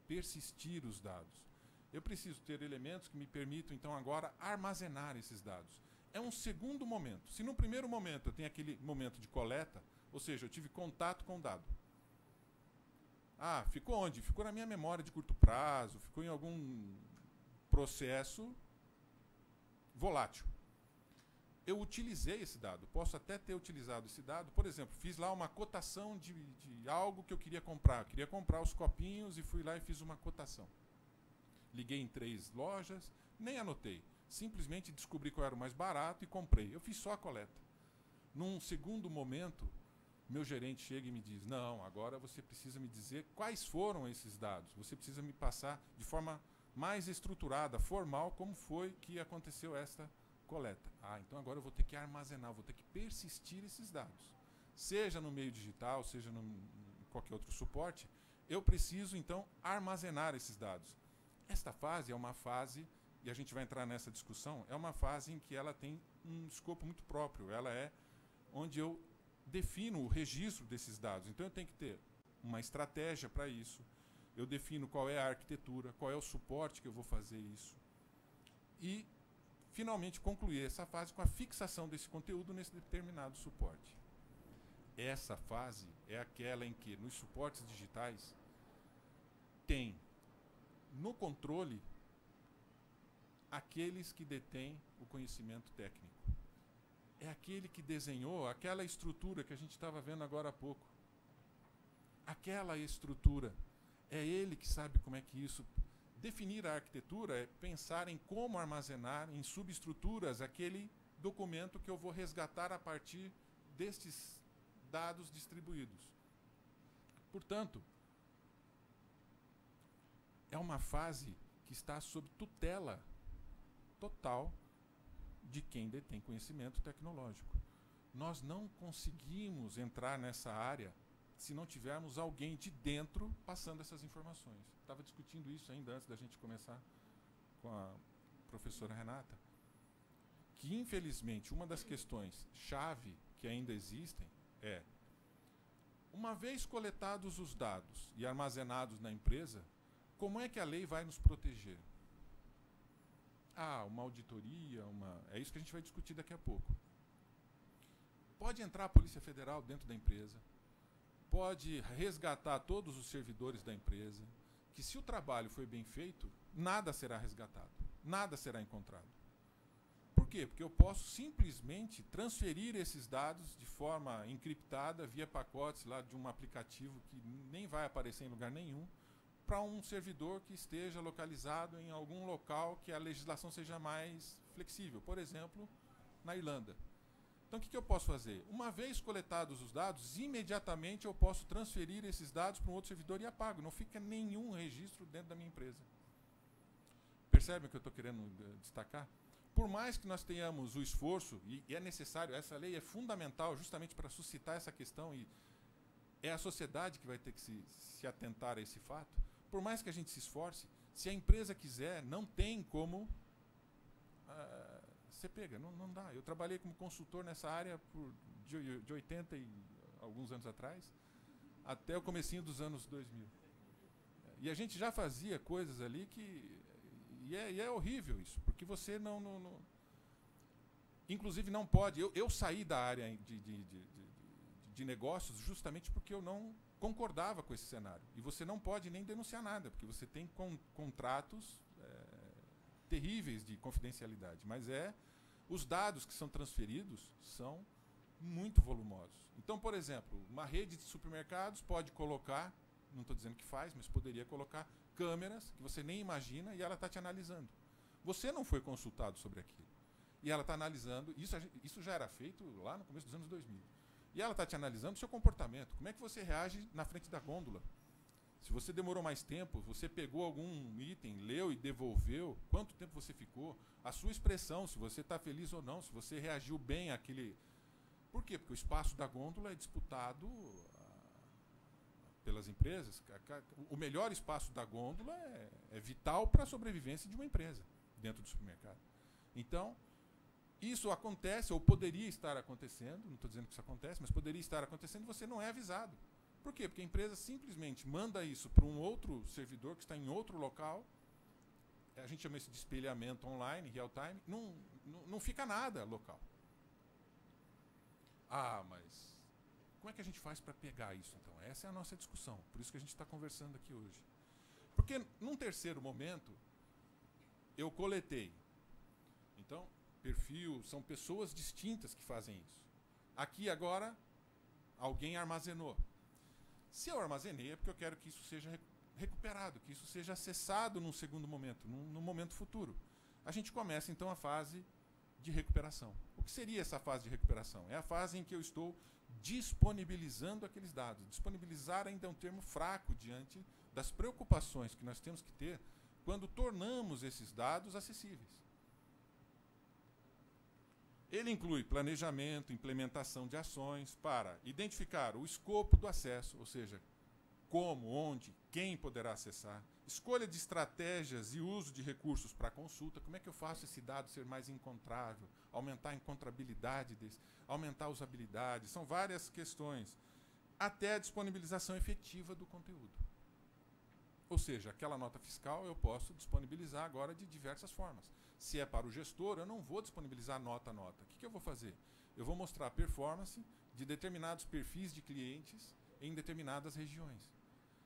Speaker 4: persistir os dados. Eu preciso ter elementos que me permitam, então, agora armazenar esses dados. É um segundo momento. Se no primeiro momento eu tenho aquele momento de coleta, ou seja, eu tive contato com o dado. Ah, ficou onde? Ficou na minha memória de curto prazo, ficou em algum processo volátil. Eu utilizei esse dado, posso até ter utilizado esse dado, por exemplo, fiz lá uma cotação de algo que eu queria comprar. Eu queria comprar os copinhos e fui lá e fiz uma cotação. Liguei em 3 lojas, nem anotei. Simplesmente descobri qual era o mais barato e comprei. Eu fiz só a coleta. Num segundo momento, meu gerente chega e me diz, não, agora você precisa me dizer quais foram esses dados. Você precisa me passar de forma mais estruturada, formal, como foi que aconteceu esta coleta. Ah, então agora eu vou ter que armazenar, vou ter que persistir esses dados. Seja no meio digital, seja em qualquer outro suporte, eu preciso, então, armazenar esses dados. Esta fase é uma fase, e a gente vai entrar nessa discussão, é uma fase em que ela tem um escopo muito próprio. Ela é onde eu defino o registro desses dados. Então eu tenho que ter uma estratégia para isso. Eu defino qual é a arquitetura, qual é o suporte que eu vou fazer isso. E finalmente concluir essa fase com a fixação desse conteúdo nesse determinado suporte. Essa fase é aquela em que, nos suportes digitais, tem no controle aqueles que detêm o conhecimento técnico. É aquele que desenhou aquela estrutura que a gente estava vendo agora há pouco. Aquela estrutura. É ele que sabe como é que isso... Definir a arquitetura é pensar em como armazenar em subestruturas aquele documento que eu vou resgatar a partir destes dados distribuídos. Portanto, é uma fase que está sob tutela total de quem detém conhecimento tecnológico. Nós não conseguimos entrar nessa área se não tivermos alguém de dentro passando essas informações. Estava discutindo isso ainda antes da gente começar com a professora Renata, que infelizmente uma das questões chave que ainda existem é, uma vez coletados os dados e armazenados na empresa, como é que a lei vai nos proteger? Ah, uma auditoria, é isso que a gente vai discutir daqui a pouco. Pode entrar a Polícia Federal dentro da empresa, pode resgatar todos os servidores da empresa, que se o trabalho foi bem feito, nada será resgatado, nada será encontrado. Por quê? Porque eu posso simplesmente transferir esses dados de forma encriptada, via pacotes lá de um aplicativo que nem vai aparecer em lugar nenhum, para um servidor que esteja localizado em algum local que a legislação seja mais flexível. Por exemplo, na Irlanda. Então, o que eu posso fazer? Uma vez coletados os dados, imediatamente eu posso transferir esses dados para um outro servidor e apago. Não fica nenhum registro dentro da minha empresa. Percebem o que eu estou querendo destacar? Por mais que nós tenhamos o esforço, e é necessário, essa lei é fundamental justamente para suscitar essa questão, e é a sociedade que vai ter que se atentar a esse fato. Por mais que a gente se esforce, se a empresa quiser, não tem como você pega, não dá. Eu trabalhei como consultor nessa área de 80 e alguns anos atrás, até o comecinho dos anos 2000. E a gente já fazia coisas ali que... E é horrível isso, porque você não inclusive não pode... Eu saí da área de negócios justamente porque eu não concordava com esse cenário. E você não pode nem denunciar nada, porque você tem contratos terríveis de confidencialidade. Mas os dados que são transferidos são muito volumosos. Então, por exemplo, uma rede de supermercados pode colocar, não estou dizendo que faz, mas poderia colocar câmeras que você nem imagina e ela está te analisando. Você não foi consultado sobre aquilo. E ela está analisando, isso já era feito lá no começo dos anos 2000. E ela está te analisando o seu comportamento. Como é que você reage na frente da gôndola? Se você demorou mais tempo, você pegou algum item, leu e devolveu, quanto tempo você ficou, a sua expressão, se você está feliz ou não, se você reagiu bem àquele... Por quê? Porque o espaço da gôndola é disputado pelas empresas. O melhor espaço da gôndola é vital para a sobrevivência de uma empresa dentro do supermercado. Então, isso acontece, ou poderia estar acontecendo, não estou dizendo que isso acontece, mas poderia estar acontecendo e você não é avisado. Por quê? Porque a empresa simplesmente manda isso para um outro servidor que está em outro local, a gente chama isso de espelhamento online, real time, não fica nada local. Ah, mas como é que a gente faz para pegar isso, então? Essa é a nossa discussão, por isso que a gente está conversando aqui hoje. Porque num terceiro momento, eu coletei. Então, perfil, são pessoas distintas que fazem isso. Aqui agora, alguém armazenou. Se eu armazenei, é porque eu quero que isso seja recuperado, que isso seja acessado num segundo momento, num momento futuro. A gente começa, então, a fase de recuperação. O que seria essa fase de recuperação? É a fase em que eu estou disponibilizando aqueles dados. Disponibilizar ainda é um termo fraco diante das preocupações que nós temos que ter quando tornamos esses dados acessíveis. Ele inclui planejamento, implementação de ações para identificar o escopo do acesso, ou seja, como, onde, quem poderá acessar, escolha de estratégias e uso de recursos para consulta, como é que eu faço esse dado ser mais encontrável, aumentar a encontrabilidade desse, aumentar a usabilidade, são várias questões, até a disponibilização efetiva do conteúdo. Ou seja, aquela nota fiscal eu posso disponibilizar agora de diversas formas. Se é para o gestor, eu não vou disponibilizar nota a nota. O que eu vou fazer? Eu vou mostrar a performance de determinados perfis de clientes em determinadas regiões.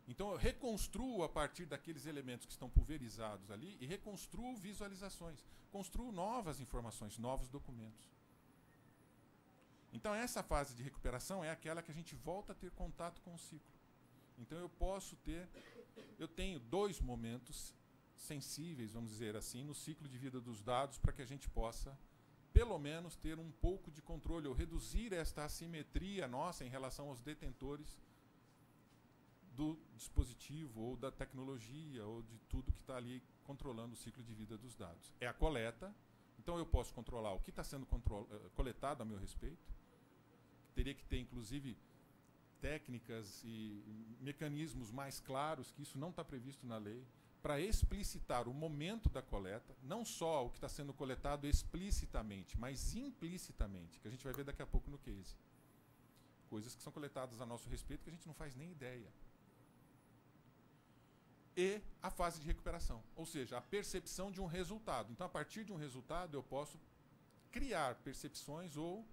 Speaker 4: Então, eu reconstruo a partir daqueles elementos que estão pulverizados ali e reconstruo visualizações. Construo novas informações, novos documentos. Então, essa fase de recuperação é aquela que a gente volta a ter contato com o ciclo. Então, eu tenho 2 momentos sensíveis, vamos dizer assim, no ciclo de vida dos dados para que a gente possa, pelo menos, ter um pouco de controle ou reduzir esta assimetria nossa em relação aos detentores do dispositivo ou da tecnologia ou de tudo que está ali controlando o ciclo de vida dos dados. É a coleta, então eu posso controlar o que está sendo coletado a meu respeito. Teria que ter, inclusive, técnicas e mecanismos mais claros, que isso não está previsto na lei, para explicitar o momento da coleta, não só o que está sendo coletado explicitamente, mas implicitamente, que a gente vai ver daqui a pouco no case. Coisas que são coletadas a nosso respeito que a gente não faz nem ideia. E a fase de recuperação, ou seja, a percepção de um resultado. Então, a partir de um resultado, eu posso criar percepções ou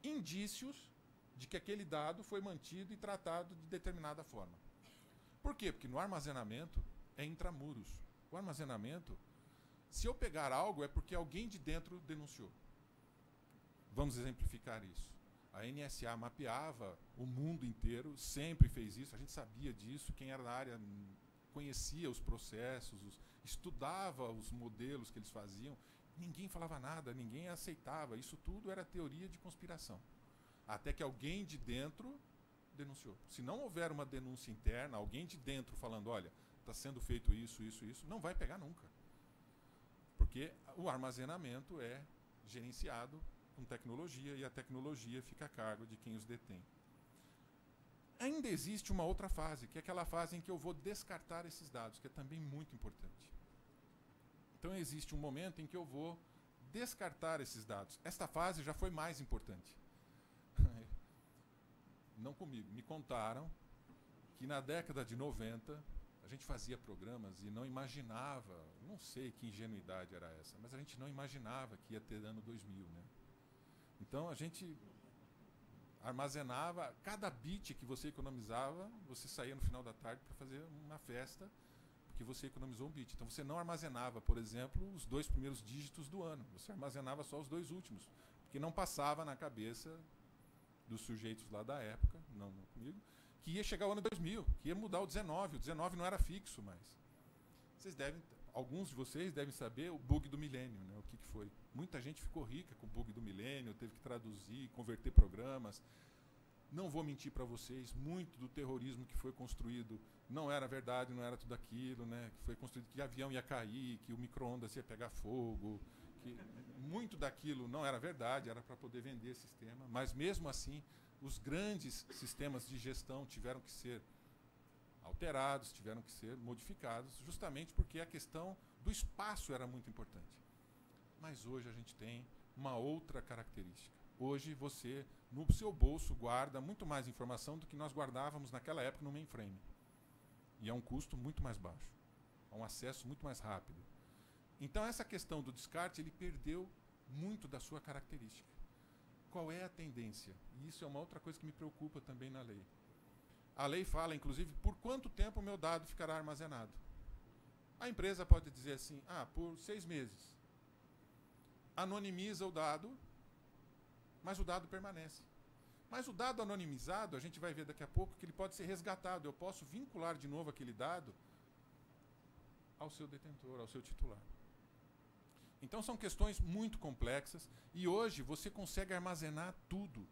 Speaker 4: indícios de que aquele dado foi mantido e tratado de determinada forma. Por quê? Porque no armazenamento é intramuros. O armazenamento, se eu pegar algo, é porque alguém de dentro denunciou. Vamos exemplificar isso. A NSA mapeava o mundo inteiro, sempre fez isso, a gente sabia disso, quem era da área conhecia os processos, estudava os modelos que eles faziam, ninguém falava nada, ninguém aceitava, isso tudo era teoria de conspiração. Até que alguém de dentro denunciou. Se não houver uma denúncia interna, alguém de dentro falando, olha, está sendo feito isso, não vai pegar nunca. Porque o armazenamento é gerenciado com tecnologia e a tecnologia fica a cargo de quem os detém. Ainda existe uma outra fase, que é aquela fase em que eu vou descartar esses dados, que é também muito importante. Então existe um momento em que eu vou descartar esses dados. Esta fase já foi mais importante. Não comigo, me contaram que na década de 90 a gente fazia programas e não imaginava, não sei que ingenuidade era essa, mas a gente não imaginava que ia ter ano 2000, né? Então a gente armazenava, cada bit que você economizava, você saía no final da tarde para fazer uma festa, porque você economizou um bit. Então você não armazenava, por exemplo, os 2 primeiros dígitos do ano, você armazenava só os 2 últimos, porque não passava na cabeça dos sujeitos lá da época, não comigo, que ia chegar o ano 2000, que ia mudar o 19 não era fixo mais. Alguns de vocês devem saber o bug do milênio, né? O que foi. Muita gente ficou rica com o bug do milênio, teve que traduzir, converter programas. Não vou mentir para vocês, muito do terrorismo que foi construído não era verdade, não era tudo aquilo, né? Que foi construído que avião ia cair, que o micro-ondas ia pegar fogo, que muito daquilo não era verdade, era para poder vender sistema, mas mesmo assim os grandes sistemas de gestão tiveram que ser alterados, tiveram que ser modificados, justamente porque a questão do espaço era muito importante. Mas hoje a gente tem uma outra característica. Hoje você, no seu bolso, guarda muito mais informação do que nós guardávamos naquela época no mainframe. E é um custo muito mais baixo, é um acesso muito mais rápido. Então essa questão do descarte, ele perdeu muito da sua característica. Qual é a tendência? E isso é uma outra coisa que me preocupa também na lei. A lei fala, inclusive, por quanto tempo o meu dado ficará armazenado. A empresa pode dizer assim, por 6 meses. Anonimiza o dado, mas o dado permanece. Mas o dado anonimizado, a gente vai ver daqui a pouco que ele pode ser resgatado. Eu posso vincular de novo aquele dado ao seu detentor, ao seu titular. Então são questões muito complexas e hoje você consegue armazenar tudo,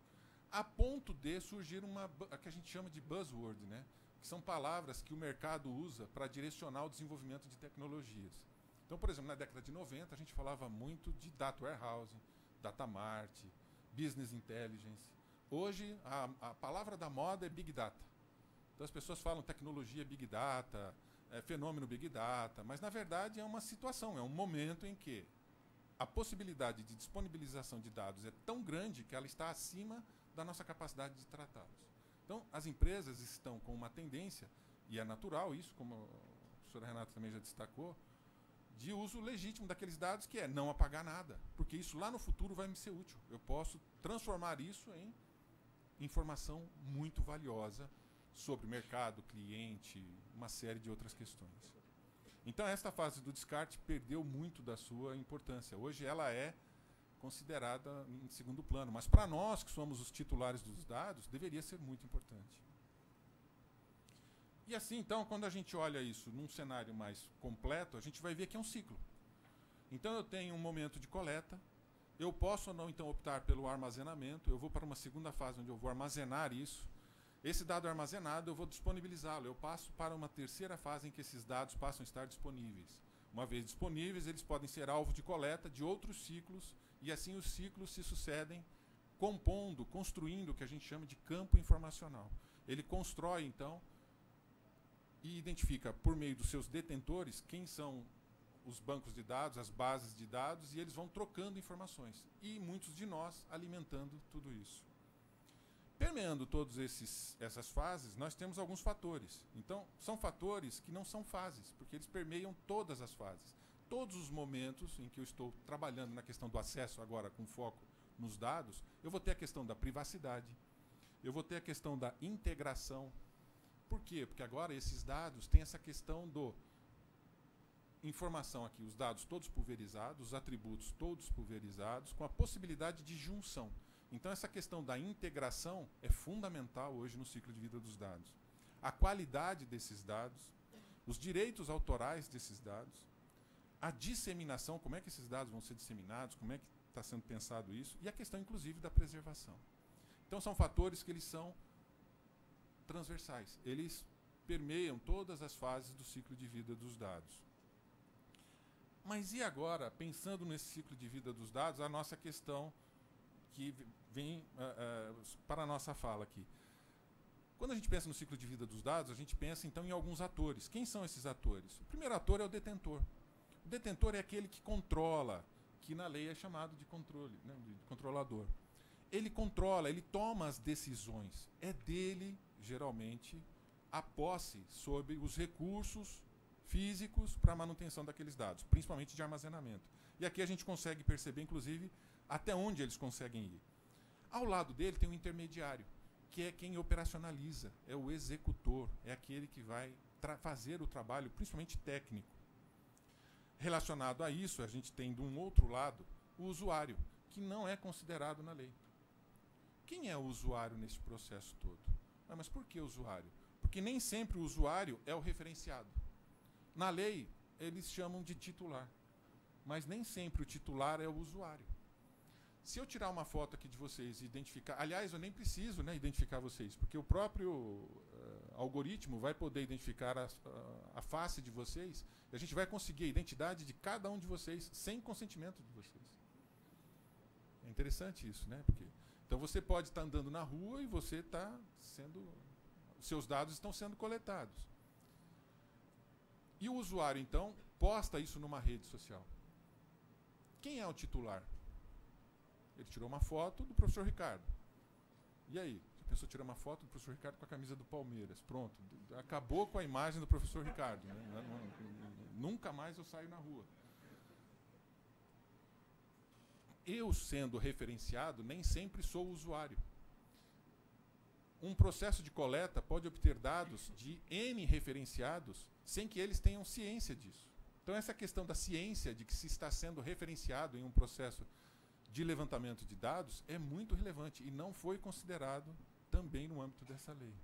Speaker 4: a ponto de surgir a que a gente chama de buzzword, né? Que são palavras que o mercado usa para direcionar o desenvolvimento de tecnologias. Então, por exemplo, na década de 90, a gente falava muito de data warehouse, data mart, business intelligence. Hoje, a palavra da moda é big data. Então, as pessoas falam tecnologia big data, fenômeno big data, mas, na verdade, é uma situação, é um momento em que a possibilidade de disponibilização de dados é tão grande que ela está acima da nossa capacidade de tratá-los. Então, as empresas estão com uma tendência, e é natural isso, como a professora Renata também já destacou, de uso legítimo daqueles dados, que é não apagar nada, porque isso lá no futuro vai me ser útil. Eu posso transformar isso em informação muito valiosa sobre mercado, cliente, uma série de outras questões. Então, esta fase do descarte perdeu muito da sua importância. Hoje ela é considerada em segundo plano, mas para nós que somos os titulares dos dados, deveria ser muito importante. E assim, então, quando a gente olha isso num cenário mais completo, a gente vai ver que é um ciclo. Então, eu tenho um momento de coleta, eu posso ou não, então, optar pelo armazenamento, eu vou para uma segunda fase, onde eu vou armazenar isso. Esse dado armazenado, eu vou disponibilizá-lo. Eu passo para uma terceira fase em que esses dados passam a estar disponíveis. Uma vez disponíveis, eles podem ser alvo de coleta de outros ciclos, e assim os ciclos se sucedem, compondo, construindo o que a gente chama de campo informacional. Ele constrói, então, e identifica, por meio dos seus detentores, quem são os bancos de dados, as bases de dados, e eles vão trocando informações. E muitos de nós alimentando tudo isso. Permeando todas essas fases, nós temos alguns fatores. Então, são fatores que não são fases, porque eles permeiam todas as fases. Todos os momentos em que eu estou trabalhando na questão do acesso agora com foco nos dados, eu vou ter a questão da privacidade, eu vou ter a questão da integração. Por quê? Porque agora esses dados têm essa questão do informação aqui, os dados todos pulverizados, os atributos todos pulverizados, com a possibilidade de junção. Então essa questão da integração é fundamental hoje no ciclo de vida dos dados. A qualidade desses dados, os direitos autorais desses dados, a disseminação, como é que esses dados vão ser disseminados, como é que está sendo pensado isso, e a questão, inclusive, da preservação. Então são fatores que eles são transversais. Eles permeiam todas as fases do ciclo de vida dos dados. Mas e agora, pensando nesse ciclo de vida dos dados, a nossa questão que vem para a nossa fala aqui. Quando a gente pensa no ciclo de vida dos dados, a gente pensa então em alguns atores. Quem são esses atores? O primeiro ator é o detentor. O detentor é aquele que controla, que na lei é chamado de controle, né, de controlador. Ele controla, ele toma as decisões. É dele, geralmente, a posse sobre os recursos físicos para a manutenção daqueles dados, principalmente de armazenamento. E aqui a gente consegue perceber, inclusive, até onde eles conseguem ir. Ao lado dele tem um intermediário, que é quem operacionaliza, é o executor, é aquele que vai fazer o trabalho, principalmente técnico. Relacionado a isso, a gente tem, de um outro lado, o usuário, que não é considerado na lei. Quem é o usuário nesse processo todo? Ah, mas por que o usuário? Porque nem sempre o usuário é o referenciado. Na lei, eles chamam de titular, mas nem sempre o titular é o usuário. Se eu tirar uma foto aqui de vocês e identificar... Aliás, eu nem preciso, né, identificar vocês, porque o próprio algoritmo vai poder identificar a face de vocês e a gente vai conseguir a identidade de cada um de vocês sem consentimento de vocês. É interessante isso, né? Porque, então você pode estar andando na rua e você está sendo... Seus dados estão sendo coletados. E o usuário, então, posta isso numa rede social. Quem é o titular? Ele tirou uma foto do professor Ricardo. E aí? A pessoa tira uma foto do professor Ricardo com a camisa do Palmeiras. Pronto. Acabou com a imagem do professor Ricardo. Né? Nunca mais eu saio na rua. Eu, sendo referenciado, nem sempre sou o usuário. Um processo de coleta pode obter dados de N referenciados sem que eles tenham ciência disso. Então, essa questão da ciência de que se está sendo referenciado em um processo de levantamento de dados é muito relevante e não foi considerado também no âmbito dessa lei.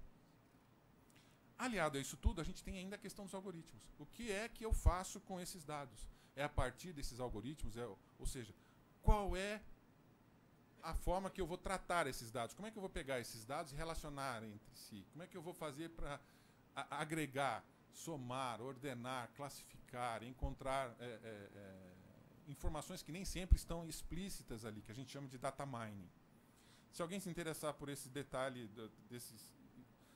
Speaker 4: Aliado a isso tudo, a gente tem ainda a questão dos algoritmos. O que é que eu faço com esses dados? É a partir desses algoritmos, ou seja, qual é a forma que eu vou tratar esses dados? Como é que eu vou pegar esses dados e relacionar entre si? Como é que eu vou fazer para agregar, somar, ordenar, classificar, encontrar informações que nem sempre estão explícitas ali, que a gente chama de data mining. Se alguém se interessar por esse detalhe desses,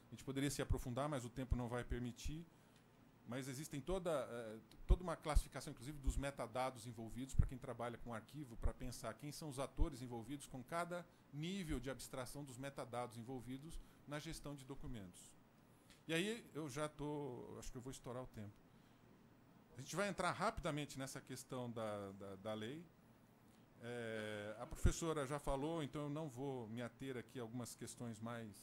Speaker 4: a gente poderia se aprofundar, mas o tempo não vai permitir. Mas existem toda uma classificação, inclusive, dos metadados envolvidos para quem trabalha com arquivo, para pensar quem são os atores envolvidos com cada nível de abstração dos metadados envolvidos na gestão de documentos. E aí eu já estou, acho que eu vou estourar o tempo. A gente vai entrar rapidamente nessa questão da lei. A professora já falou, então eu não vou me ater aqui a algumas questões mais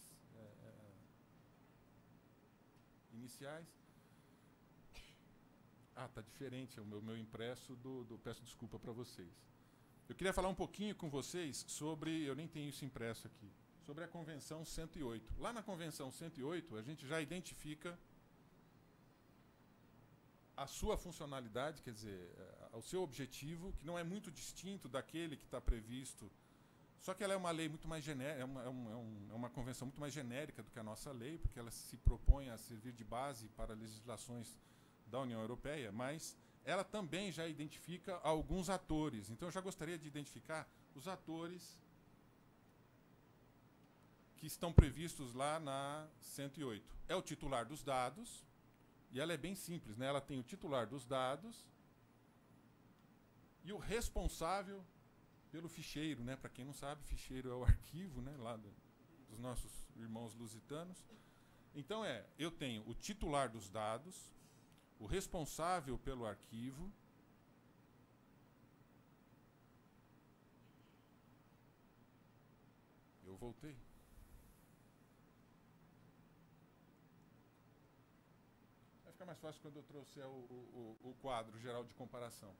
Speaker 4: iniciais. Está diferente o meu impresso peço desculpa para vocês. Eu queria falar um pouquinho com vocês sobre, eu nem tenho isso impresso aqui, sobre a Convenção 108. Lá na Convenção 108, a gente já identifica a sua funcionalidade, quer dizer, o seu objetivo, que não é muito distinto daquele que está previsto, só que ela é uma lei muito mais genérica, é uma convenção muito mais genérica do que a nossa lei, porque ela se propõe a servir de base para legislações da União Europeia, mas ela também já identifica alguns atores. Então eu já gostaria de identificar os atores que estão previstos lá na 108. É o titular dos dados, e ela é bem simples, né? Ela tem o titular dos dados e o responsável pelo ficheiro, né? Para quem não sabe, ficheiro é o arquivo, né? Lá dos nossos irmãos lusitanos. Então eu tenho o titular dos dados, o responsável pelo arquivo, eu voltei. ficar mais fácil quando eu trouxer o quadro geral de comparação.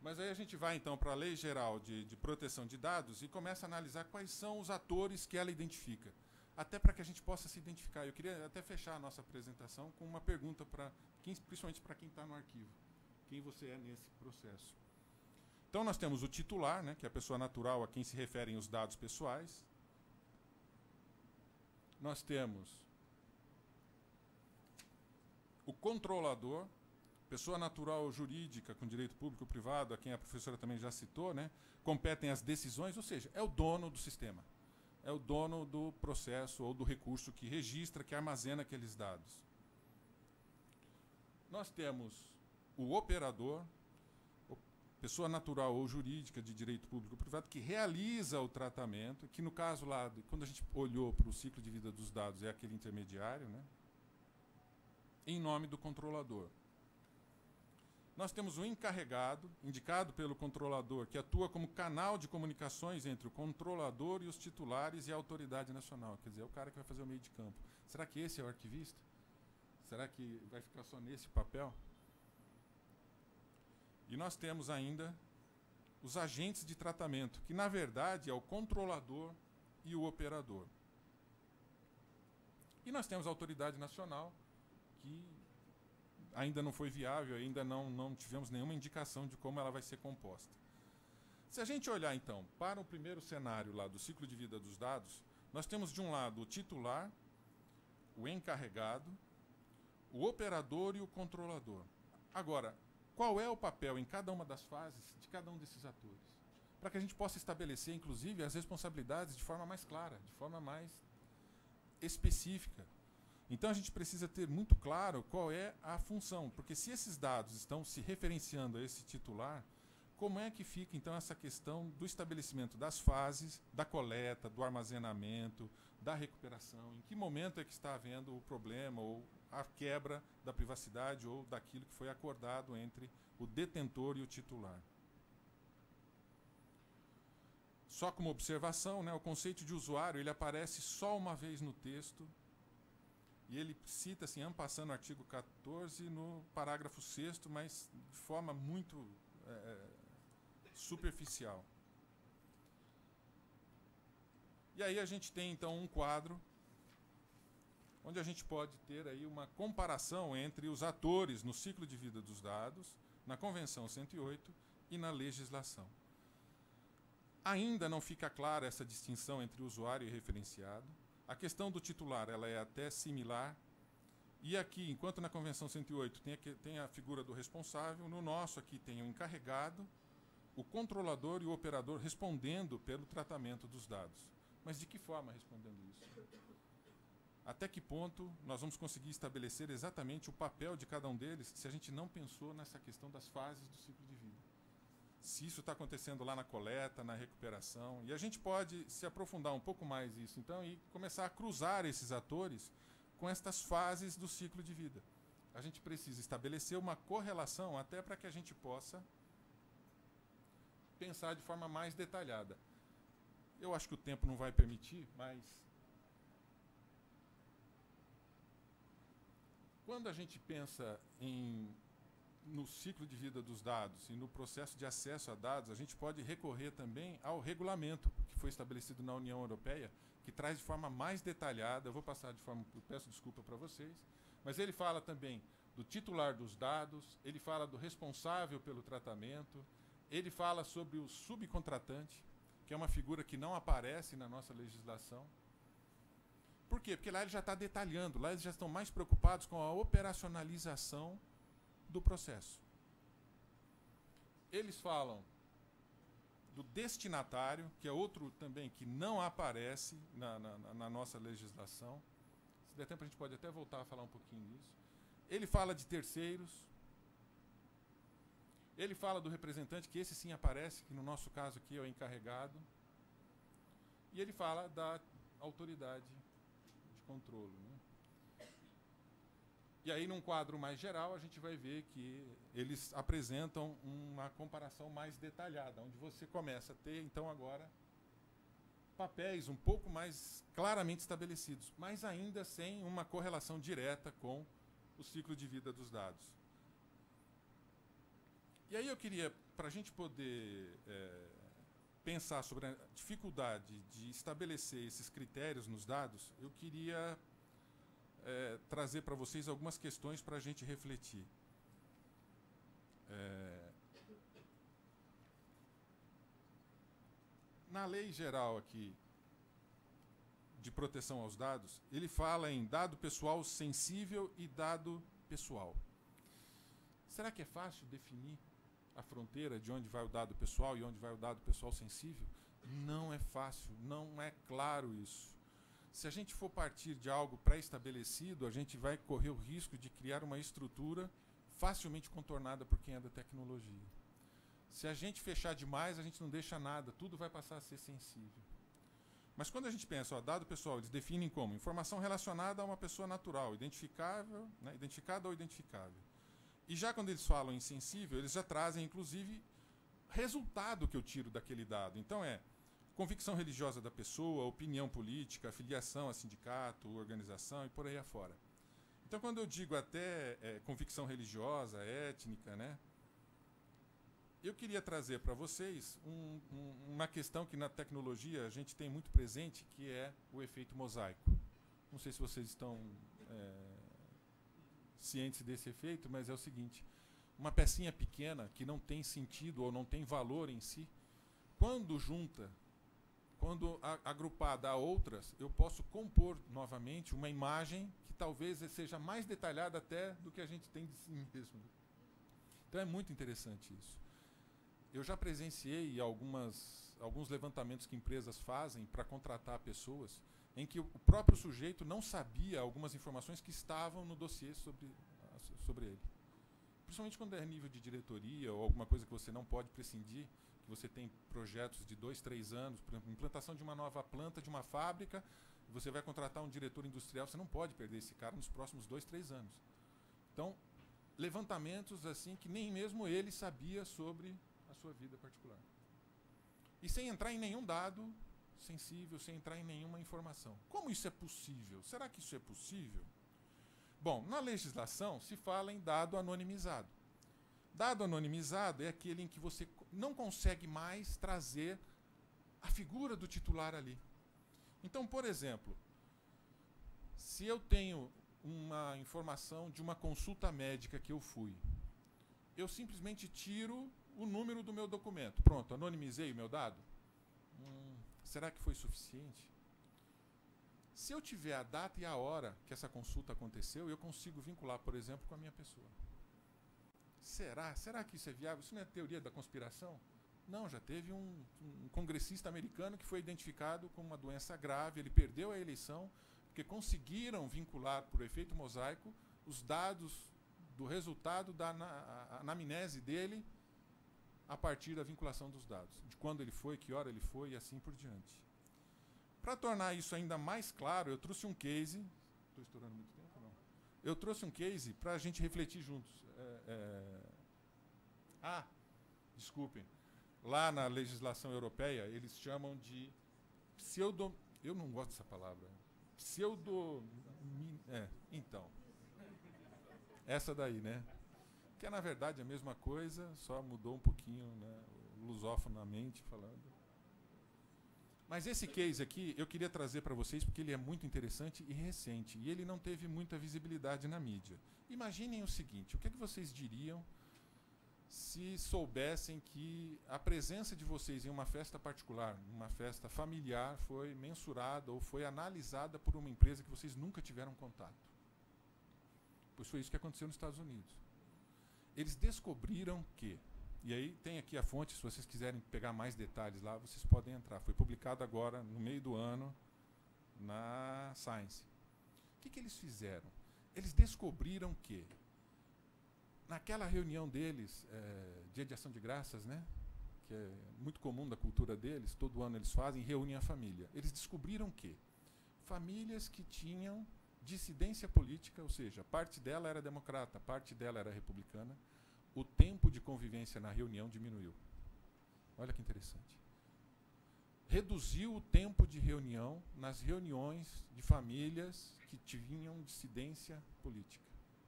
Speaker 4: Mas aí a gente vai, então, para a Lei Geral de Proteção de Dados e começa a analisar quais são os atores que ela identifica. Até para que a gente possa se identificar. Eu queria até fechar a nossa apresentação com uma pergunta, principalmente para quem está no arquivo. Quem você é nesse processo. Então, nós temos o titular, né, que é a pessoa natural a quem se referem os dados pessoais. Nós temos o controlador, pessoa natural ou jurídica com direito público ou privado, a quem a professora também já citou, né, competem as decisões, ou seja, é o dono do sistema. É o dono do processo ou do recurso que registra, que armazena aqueles dados. Nós temos o operador, pessoa natural ou jurídica de direito público ou privado, que realiza o tratamento, que no caso lá, quando a gente olhou para o ciclo de vida dos dados, é aquele intermediário, né, em nome do controlador. Nós temos o encarregado, indicado pelo controlador, que atua como canal de comunicações entre o controlador e os titulares e a autoridade nacional. Quer dizer, é o cara que vai fazer o meio de campo. Será que esse é o arquivista? Será que vai ficar só nesse papel? E nós temos ainda os agentes de tratamento, que na verdade é o controlador e o operador. E nós temos a autoridade nacional, que ainda não foi viável, ainda não tivemos nenhuma indicação de como ela vai ser composta. Se a gente olhar, então, para o primeiro cenário lá do ciclo de vida dos dados, nós temos, de um lado, o titular, o encarregado, o operador e o controlador. Agora, qual é o papel em cada uma das fases de cada um desses atores? Para que a gente possa estabelecer, inclusive, as responsabilidades de forma mais clara, de forma mais específica. Então, a gente precisa ter muito claro qual é a função, porque se esses dados estão se referenciando a esse titular, como é que fica, então, essa questão do estabelecimento das fases, da coleta, do armazenamento, da recuperação? Em que momento é que está havendo o problema ou a quebra da privacidade ou daquilo que foi acordado entre o detentor e o titular? Só como observação, né, o conceito de usuário ele aparece só uma vez no texto. E ele cita, assim, en passant, no artigo 14, no parágrafo 6º, mas de forma muito superficial. E aí a gente tem, então, um quadro onde a gente pode ter aí uma comparação entre os atores no ciclo de vida dos dados, na Convenção 108 e na legislação. Ainda não fica clara essa distinção entre usuário e referenciado. A questão do titular ela é até similar. E aqui, enquanto na Convenção 108 tem a figura do responsável, no nosso aqui tem o encarregado, o controlador e o operador respondendo pelo tratamento dos dados. Mas de que forma respondendo isso? Até que ponto nós vamos conseguir estabelecer exatamente o papel de cada um deles se a gente não pensou nessa questão das fases do ciclo de vida? Se isso está acontecendo lá na coleta, na recuperação. E a gente pode se aprofundar um pouco mais nisso, então, e começar a cruzar esses atores com estas fases do ciclo de vida. A gente precisa estabelecer uma correlação até para que a gente possa pensar de forma mais detalhada. Eu acho que o tempo não vai permitir, mas quando a gente pensa no ciclo de vida dos dados e no processo de acesso a dados, a gente pode recorrer também ao regulamento que foi estabelecido na União Europeia, que traz de forma mais detalhada, eu vou passar de forma, eu peço desculpa para vocês, mas ele fala também do titular dos dados, ele fala do responsável pelo tratamento, ele fala sobre o subcontratante, que é uma figura que não aparece na nossa legislação. Por quê? Porque lá ele já está detalhando, lá eles já estão mais preocupados com a operacionalização do processo. Eles falam do destinatário, que é outro também que não aparece na nossa legislação. Se der tempo a gente pode até voltar a falar um pouquinho disso. Ele fala de terceiros. Ele fala do representante, que esse sim aparece, que no nosso caso aqui é o encarregado. E ele fala da autoridade de controle, né? E aí, num quadro mais geral, a gente vai ver que eles apresentam uma comparação mais detalhada, onde você começa a ter, então, agora, papéis um pouco mais claramente estabelecidos, mas ainda sem uma correlação direta com o ciclo de vida dos dados. E aí eu queria, para a gente poder pensar sobre a dificuldade de estabelecer esses critérios nos dados, eu queria trazer para vocês algumas questões para a gente refletir. Na lei geral aqui de proteção aos dados, ele fala em dado pessoal sensível e dado pessoal. Será que é fácil definir a fronteira de onde vai o dado pessoal e onde vai o dado pessoal sensível? Não é fácil, não é claro isso. Se a gente for partir de algo pré-estabelecido, a gente vai correr o risco de criar uma estrutura facilmente contornada por quem é da tecnologia. Se a gente fechar demais, a gente não deixa nada, tudo vai passar a ser sensível. Mas quando a gente pensa, dado pessoal, eles definem como informação relacionada a uma pessoa natural, identificável, né, identificada ou identificável. E já quando eles falam em sensível, eles já trazem, inclusive, resultado que eu tiro daquele dado. Então convicção religiosa da pessoa, opinião política, filiação a sindicato, organização e por aí afora. Então, quando eu digo até convicção religiosa, étnica, né, eu queria trazer para vocês uma questão que na tecnologia a gente tem muito presente, que é o efeito mosaico. Não sei se vocês estão cientes desse efeito, mas é o seguinte: uma pecinha pequena que não tem sentido ou não tem valor em si, quando agrupada a outras, eu posso compor novamente uma imagem que talvez seja mais detalhada até do que a gente tem de si mesmo. Então é muito interessante isso. Eu já presenciei alguns levantamentos que empresas fazem para contratar pessoas em que o próprio sujeito não sabia algumas informações que estavam no dossiê sobre ele. Principalmente quando é nível de diretoria ou alguma coisa que você não pode prescindir, que você tem projetos de 2, 3 anos, por exemplo, implantação de uma nova planta de uma fábrica, você vai contratar um diretor industrial, você não pode perder esse cara nos próximos 2, 3 anos. Então, levantamentos assim que nem mesmo ele sabia sobre a sua vida particular. E sem entrar em nenhum dado sensível, sem entrar em nenhuma informação. Como isso é possível? Será que isso é possível? Bom, na legislação se fala em dado anonimizado. Dado anonimizado é aquele em que você não consegue mais trazer a figura do titular ali. Então, por exemplo, se eu tenho uma informação de uma consulta médica que eu fui, eu simplesmente tiro o número do meu documento. Pronto, anonimizei o meu dado? Será que foi suficiente? Se eu tiver a data e a hora que essa consulta aconteceu, eu consigo vincular, por exemplo, com a minha pessoa. Será que isso é viável? Isso não é teoria da conspiração? Não, já teve um congressista americano que foi identificado com uma doença grave, ele perdeu a eleição, porque conseguiram vincular, por efeito mosaico, os dados do resultado da anamnese dele a partir da vinculação dos dados, de quando ele foi, que hora ele foi e assim por diante. Para tornar isso ainda mais claro, eu trouxe um case. Estou estourando muito tempo ou não? Eu trouxe um case para a gente refletir juntos. Desculpem. Lá na legislação europeia, eles chamam de eu não gosto dessa palavra. Então. Essa daí, né? Que é, na verdade, a mesma coisa, só mudou um pouquinho, né, lusofonamente falando. Mas esse case aqui, eu queria trazer para vocês porque ele é muito interessante e recente, e ele não teve muita visibilidade na mídia. Imaginem o seguinte: o que vocês diriam se soubessem que a presença de vocês em uma festa particular, uma festa familiar, foi mensurada ou foi analisada por uma empresa que vocês nunca tiveram contato? Pois foi isso que aconteceu nos Estados Unidos. Eles descobriram que, e aí tem aqui a fonte, se vocês quiserem pegar mais detalhes lá, vocês podem entrar. Foi publicado agora, no meio do ano, na Science. O que eles fizeram? Eles descobriram que, naquela reunião deles, Dia de Ação de Graças, né, que é muito comum da cultura deles, todo ano eles fazem, reúnem a família. Eles descobriram que famílias que tinham dissidência política, ou seja, parte dela era democrata, parte dela era republicana, o tempo de convivência na reunião diminuiu. Olha que interessante. Reduziu o tempo de reunião nas reuniões de famílias que tinham dissidência política.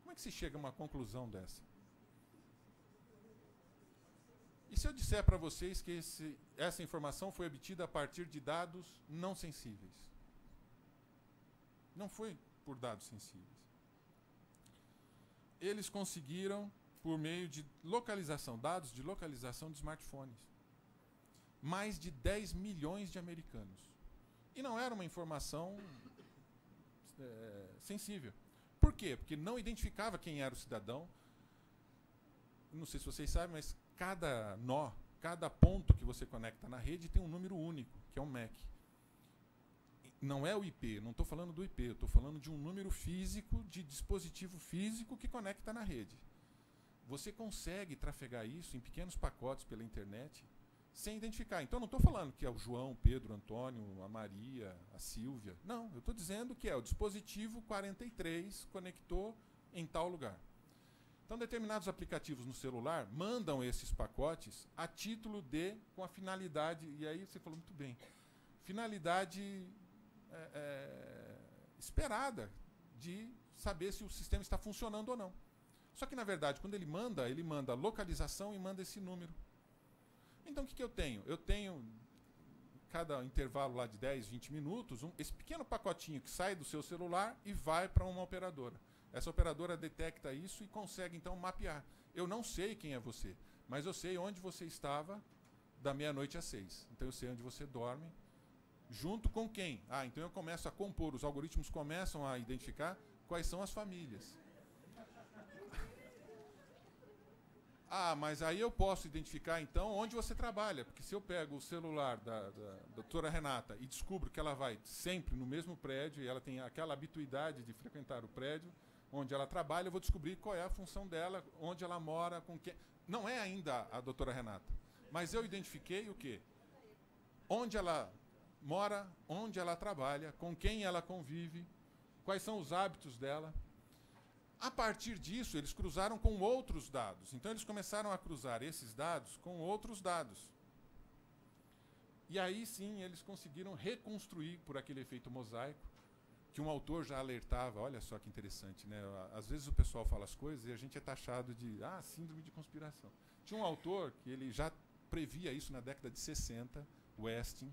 Speaker 4: Como é que se chega a uma conclusão dessa? E se eu disser para vocês que essa informação foi obtida a partir de dados não sensíveis? Não foi por dados sensíveis. Eles conseguiram, por meio de localização, dados de localização de smartphones, mais de 10 milhões de americanos. E não era uma informação sensível. Por quê? Porque não identificava quem era o cidadão. Não sei se vocês sabem, mas cada nó, cada ponto que você conecta na rede tem um número único, que é um MAC. Não é o IP, não estou falando do IP, eu estou falando de um número físico, de dispositivo físico que conecta na rede. Você consegue trafegar isso em pequenos pacotes pela internet sem identificar. Então, não estou falando que é o João, o Pedro, o Antônio, a Maria, a Silvia. Não, eu estou dizendo que é o dispositivo 43 conectou em tal lugar. Então, determinados aplicativos no celular mandam esses pacotes a título de, com a finalidade, e aí você falou muito bem, finalidade esperada de saber se o sistema está funcionando ou não. Só que, na verdade, quando ele manda a localização e manda esse número. Então, o que eu tenho? Eu tenho, cada intervalo lá de 10, 20 minutos, esse pequeno pacotinho que sai do seu celular e vai para uma operadora. Essa operadora detecta isso e consegue, então, mapear. Eu não sei quem é você, mas eu sei onde você estava da meia-noite às 6. Então, eu sei onde você dorme. Junto com quem? Então eu começo a compor, os algoritmos começam a identificar quais são as famílias. Mas aí eu posso identificar, então, onde você trabalha. Porque se eu pego o celular da doutora Renata e descubro que ela vai sempre no mesmo prédio, e ela tem aquela habituidade de frequentar o prédio onde ela trabalha, eu vou descobrir qual é a função dela, onde ela mora, com quem. Não é ainda a doutora Renata, mas eu identifiquei o quê? Onde ela mora, onde ela trabalha, com quem ela convive, quais são os hábitos dela. A partir disso, eles cruzaram com outros dados. Então, eles começaram a cruzar esses dados com outros dados. E aí, sim, eles conseguiram reconstruir, por aquele efeito mosaico, que um autor já alertava. Olha só que interessante, né? Às vezes o pessoal fala as coisas e a gente é taxado de síndrome de conspiração. Tinha um autor que ele já previa isso na década de 60, Westing,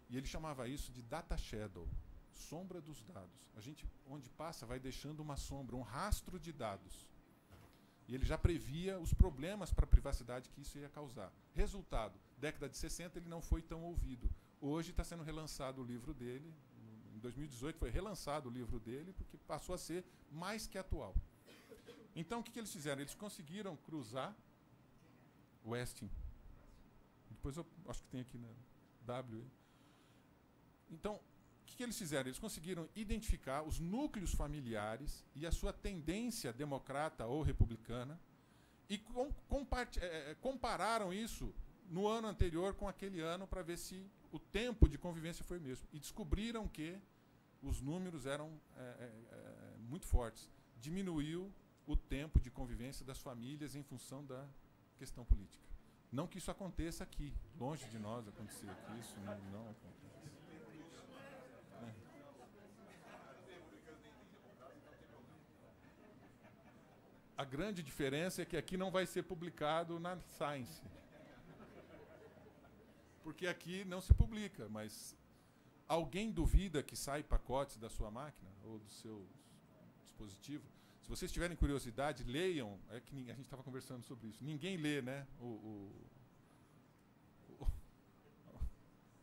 Speaker 4: e ele chamava isso de data shadow, sombra dos dados. A gente, onde passa, vai deixando uma sombra, um rastro de dados. E ele já previa os problemas para a privacidade que isso ia causar. Resultado, década de 60 ele não foi tão ouvido. Hoje está sendo relançado o livro dele. Em 2018 foi relançado o livro dele, porque passou a ser mais que atual. Então, o que eles fizeram? Eles conseguiram cruzar Westing. Depois eu acho que tem aqui na W. Então, o que eles fizeram? Eles conseguiram identificar os núcleos familiares e a sua tendência democrata ou republicana e compararam isso no ano anterior com aquele ano para ver se o tempo de convivência foi o mesmo. E descobriram que os números eram muito fortes. Diminuiu o tempo de convivência das famílias em função da questão política. Não que isso aconteça aqui. Longe de nós acontecer aqui. Isso não acontece. A grande diferença é que aqui não vai ser publicado na Science. Porque aqui não se publica, mas alguém duvida que sai pacotes da sua máquina ou do seu dispositivo? Se vocês tiverem curiosidade, leiam. É que a gente estava conversando sobre isso. Ninguém lê, né?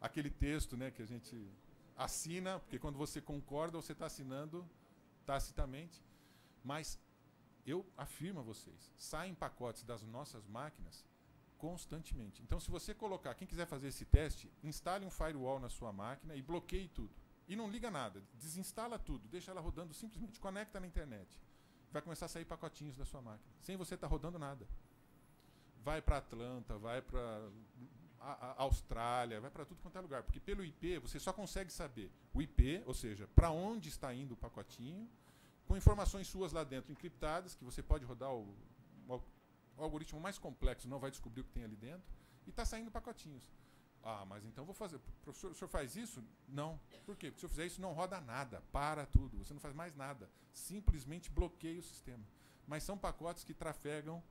Speaker 4: Aquele texto, né, que a gente assina, porque quando você concorda, você está assinando tacitamente. Mas eu afirmo a vocês, saem pacotes das nossas máquinas constantemente. Então, se você colocar, quem quiser fazer esse teste, instale um firewall na sua máquina e bloqueie tudo. E não liga nada, desinstala tudo, deixa ela rodando simplesmente, conecta na internet. Vai começar a sair pacotinhos da sua máquina, sem você estar rodando nada. Vai para Atlanta, vai para a Austrália, vai para tudo quanto é lugar. Porque pelo IP, você só consegue saber o IP, ou seja, para onde está indo o pacotinho, com informações suas lá dentro encriptadas, que você pode rodar o algoritmo mais complexo, não vai descobrir o que tem ali dentro, e está saindo pacotinhos. Ah, mas então vou fazer. Professor, o senhor faz isso? Não. Por quê? Porque se eu fizer isso, não roda nada. Para tudo. Você não faz mais nada. Simplesmente bloqueia o sistema. Mas são pacotes que trafegam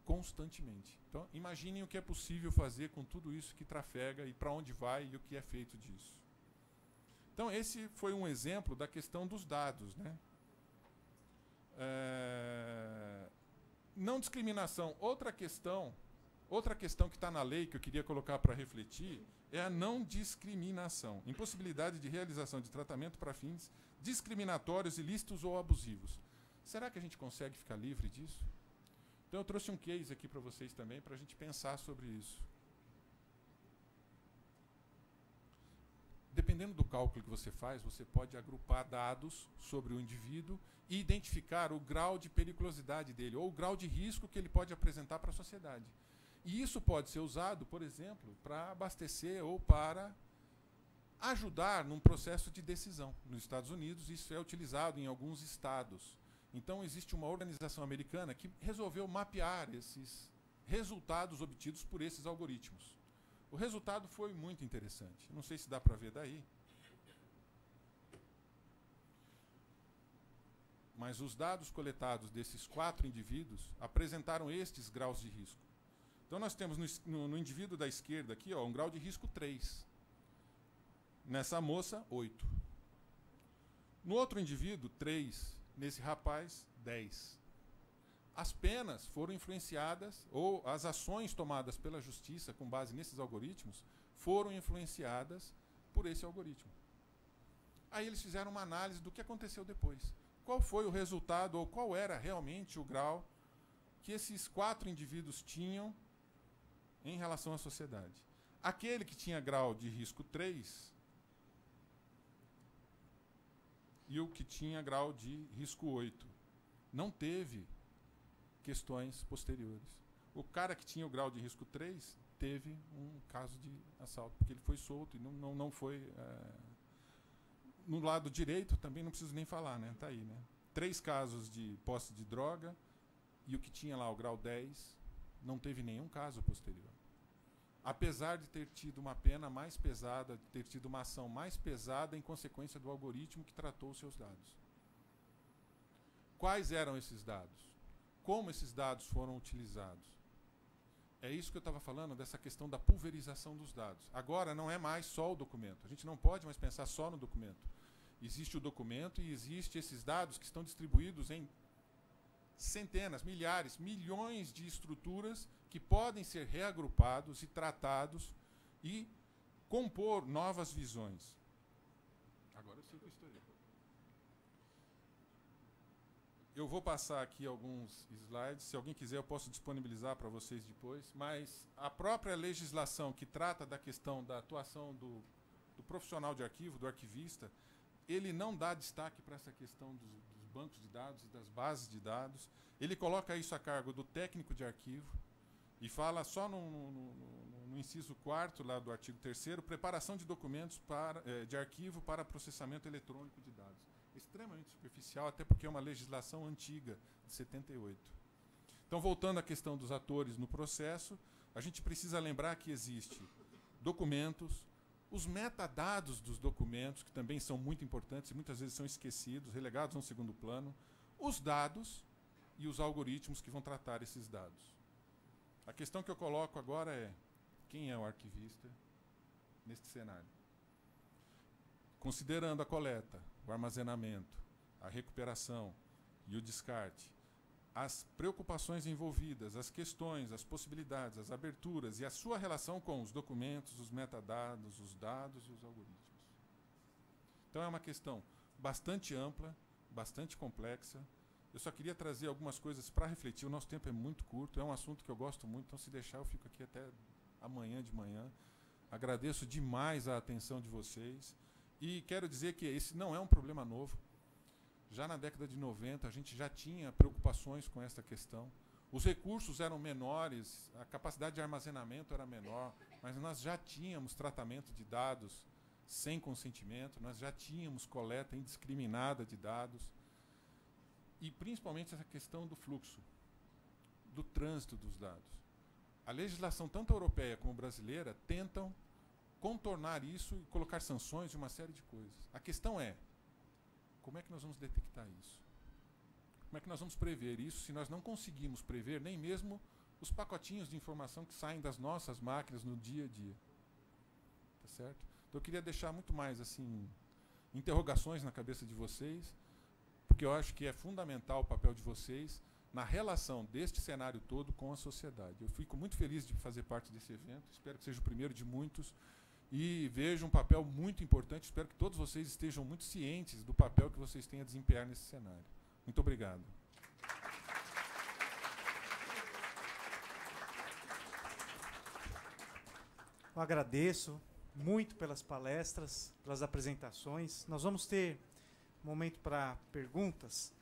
Speaker 4: constantemente. Então, imaginem o que é possível fazer com tudo isso que trafega e para onde vai e o que é feito disso. Então, esse foi um exemplo da questão dos dados, né? Não discriminação. Outra questão que está na lei que eu queria colocar para refletir é a não discriminação. Impossibilidade de realização de tratamento para fins discriminatórios, ilícitos ou abusivos. Será que a gente consegue ficar livre disso? Então eu trouxe um case aqui para vocês também, para a gente pensar sobre isso. Dependendo do cálculo que você faz, você pode agrupar dados sobre o indivíduo e identificar o grau de periculosidade dele, ou o grau de risco que ele pode apresentar para a sociedade. E isso pode ser usado, por exemplo, para abastecer ou para ajudar num processo de decisão. Nos Estados Unidos, isso é utilizado em alguns estados. Então, existe uma organização americana que resolveu mapear esses resultados obtidos por esses algoritmos. O resultado foi muito interessante. Não sei se dá para ver daí. Mas os dados coletados desses 4 indivíduos apresentaram estes graus de risco. Então, nós temos no indivíduo da esquerda aqui, ó, um grau de risco 3. Nessa moça, 8. No outro indivíduo, 3. Nesse rapaz, 10. As penas foram influenciadas, ou as ações tomadas pela justiça com base nesses algoritmos, foram influenciadas por esse algoritmo. Aí eles fizeram uma análise do que aconteceu depois. Qual foi o resultado, ou qual era realmente o grau que esses 4 indivíduos tinham em relação à sociedade. Aquele que tinha grau de risco 3 e o que tinha grau de risco 8 não teve questões posteriores. O cara que tinha o grau de risco 3 teve um caso de assalto, porque ele foi solto e não foi... No lado direito, também não preciso nem falar, né? Tá aí, né? 3 casos de posse de droga e o que tinha lá o grau 10 não teve nenhum caso posterior. Apesar de ter tido uma pena mais pesada, de ter tido uma ação mais pesada em consequência do algoritmo que tratou os seus dados. Quais eram esses dados? Como esses dados foram utilizados? É isso que eu estava falando, dessa questão da pulverização dos dados. Agora não é mais só o documento. A gente não pode mais pensar só no documento. Existe o documento e existe esses dados que estão distribuídos em centenas, milhares, milhões de estruturas que podem ser reagrupados e tratados e compor novas visões. Agora eu sei o que eu estou. Eu vou passar aqui alguns slides. Se alguém quiser, eu posso disponibilizar para vocês depois. Mas a própria legislação que trata da questão da atuação do profissional de arquivo, do arquivista, ele não dá destaque para essa questão dos bancos de dados e das bases de dados. Ele coloca isso a cargo do técnico de arquivo e fala só no inciso 4º lá do artigo 3º, preparação de documentos de arquivo para processamento eletrônico de dados. Extremamente superficial, até porque é uma legislação antiga, de 78. Então, voltando à questão dos atores no processo, a gente precisa lembrar que existe documentos, os metadados dos documentos, que também são muito importantes e muitas vezes são esquecidos, relegados a um segundo plano, os dados e os algoritmos que vão tratar esses dados. A questão que eu coloco agora é: quem é o arquivista neste cenário? Considerando a coleta, o armazenamento, a recuperação e o descarte, as preocupações envolvidas, as questões, as possibilidades, as aberturas e a sua relação com os documentos, os metadados, os dados e os algoritmos. Então é uma questão bastante ampla, bastante complexa. Eu só queria trazer algumas coisas para refletir. O nosso tempo é muito curto, é um assunto que eu gosto muito, então se deixar eu fico aqui até amanhã de manhã. Agradeço demais a atenção de vocês. E quero dizer que esse não é um problema novo. Já na década de 90, a gente já tinha preocupações com essa questão. Os recursos eram menores, a capacidade de armazenamento era menor, mas nós já tínhamos tratamento de dados sem consentimento, nós já tínhamos coleta indiscriminada de dados. E, principalmente, essa questão do fluxo, do trânsito dos dados. a legislação tanto europeia como brasileira tentam contornar isso e colocar sanções de uma série de coisas. A questão é, como é que nós vamos detectar isso? Como é que nós vamos prever isso se nós não conseguimos prever nem mesmo os pacotinhos de informação que saem das nossas máquinas no dia a dia? Tá certo? Então eu queria deixar muito mais assim interrogações na cabeça de vocês, porque eu acho que é fundamental o papel de vocês na relação deste cenário todo com a sociedade. Eu fico muito feliz de fazer parte desse evento, espero que seja o primeiro de muitos, e vejo um papel muito importante, espero que todos vocês estejam muito cientes do papel que vocês têm a desempenhar nesse cenário. Muito obrigado.
Speaker 1: Eu agradeço muito pelas palestras, pelas apresentações. Nós vamos ter um momento para perguntas.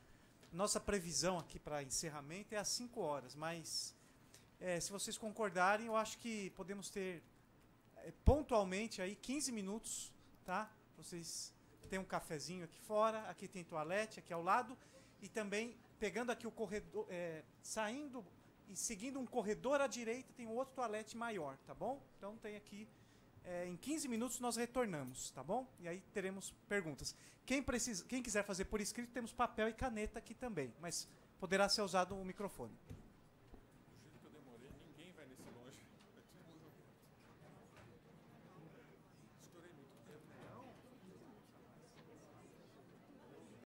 Speaker 1: Nossa previsão aqui para encerramento é às 5 horas, mas se vocês concordarem, eu acho que podemos ter pontualmente aí 15 minutos, tá? Vocês têm um cafezinho aqui fora, aqui tem toalete, aqui ao lado, e também pegando aqui o corredor, saindo e seguindo um corredor à direita, tem um outro toalete maior, tá bom? Então tem aqui, em 15 minutos nós retornamos, tá bom? E aí teremos perguntas. Quem quiser fazer por escrito, temos papel e caneta aqui também, mas poderá ser usado o microfone.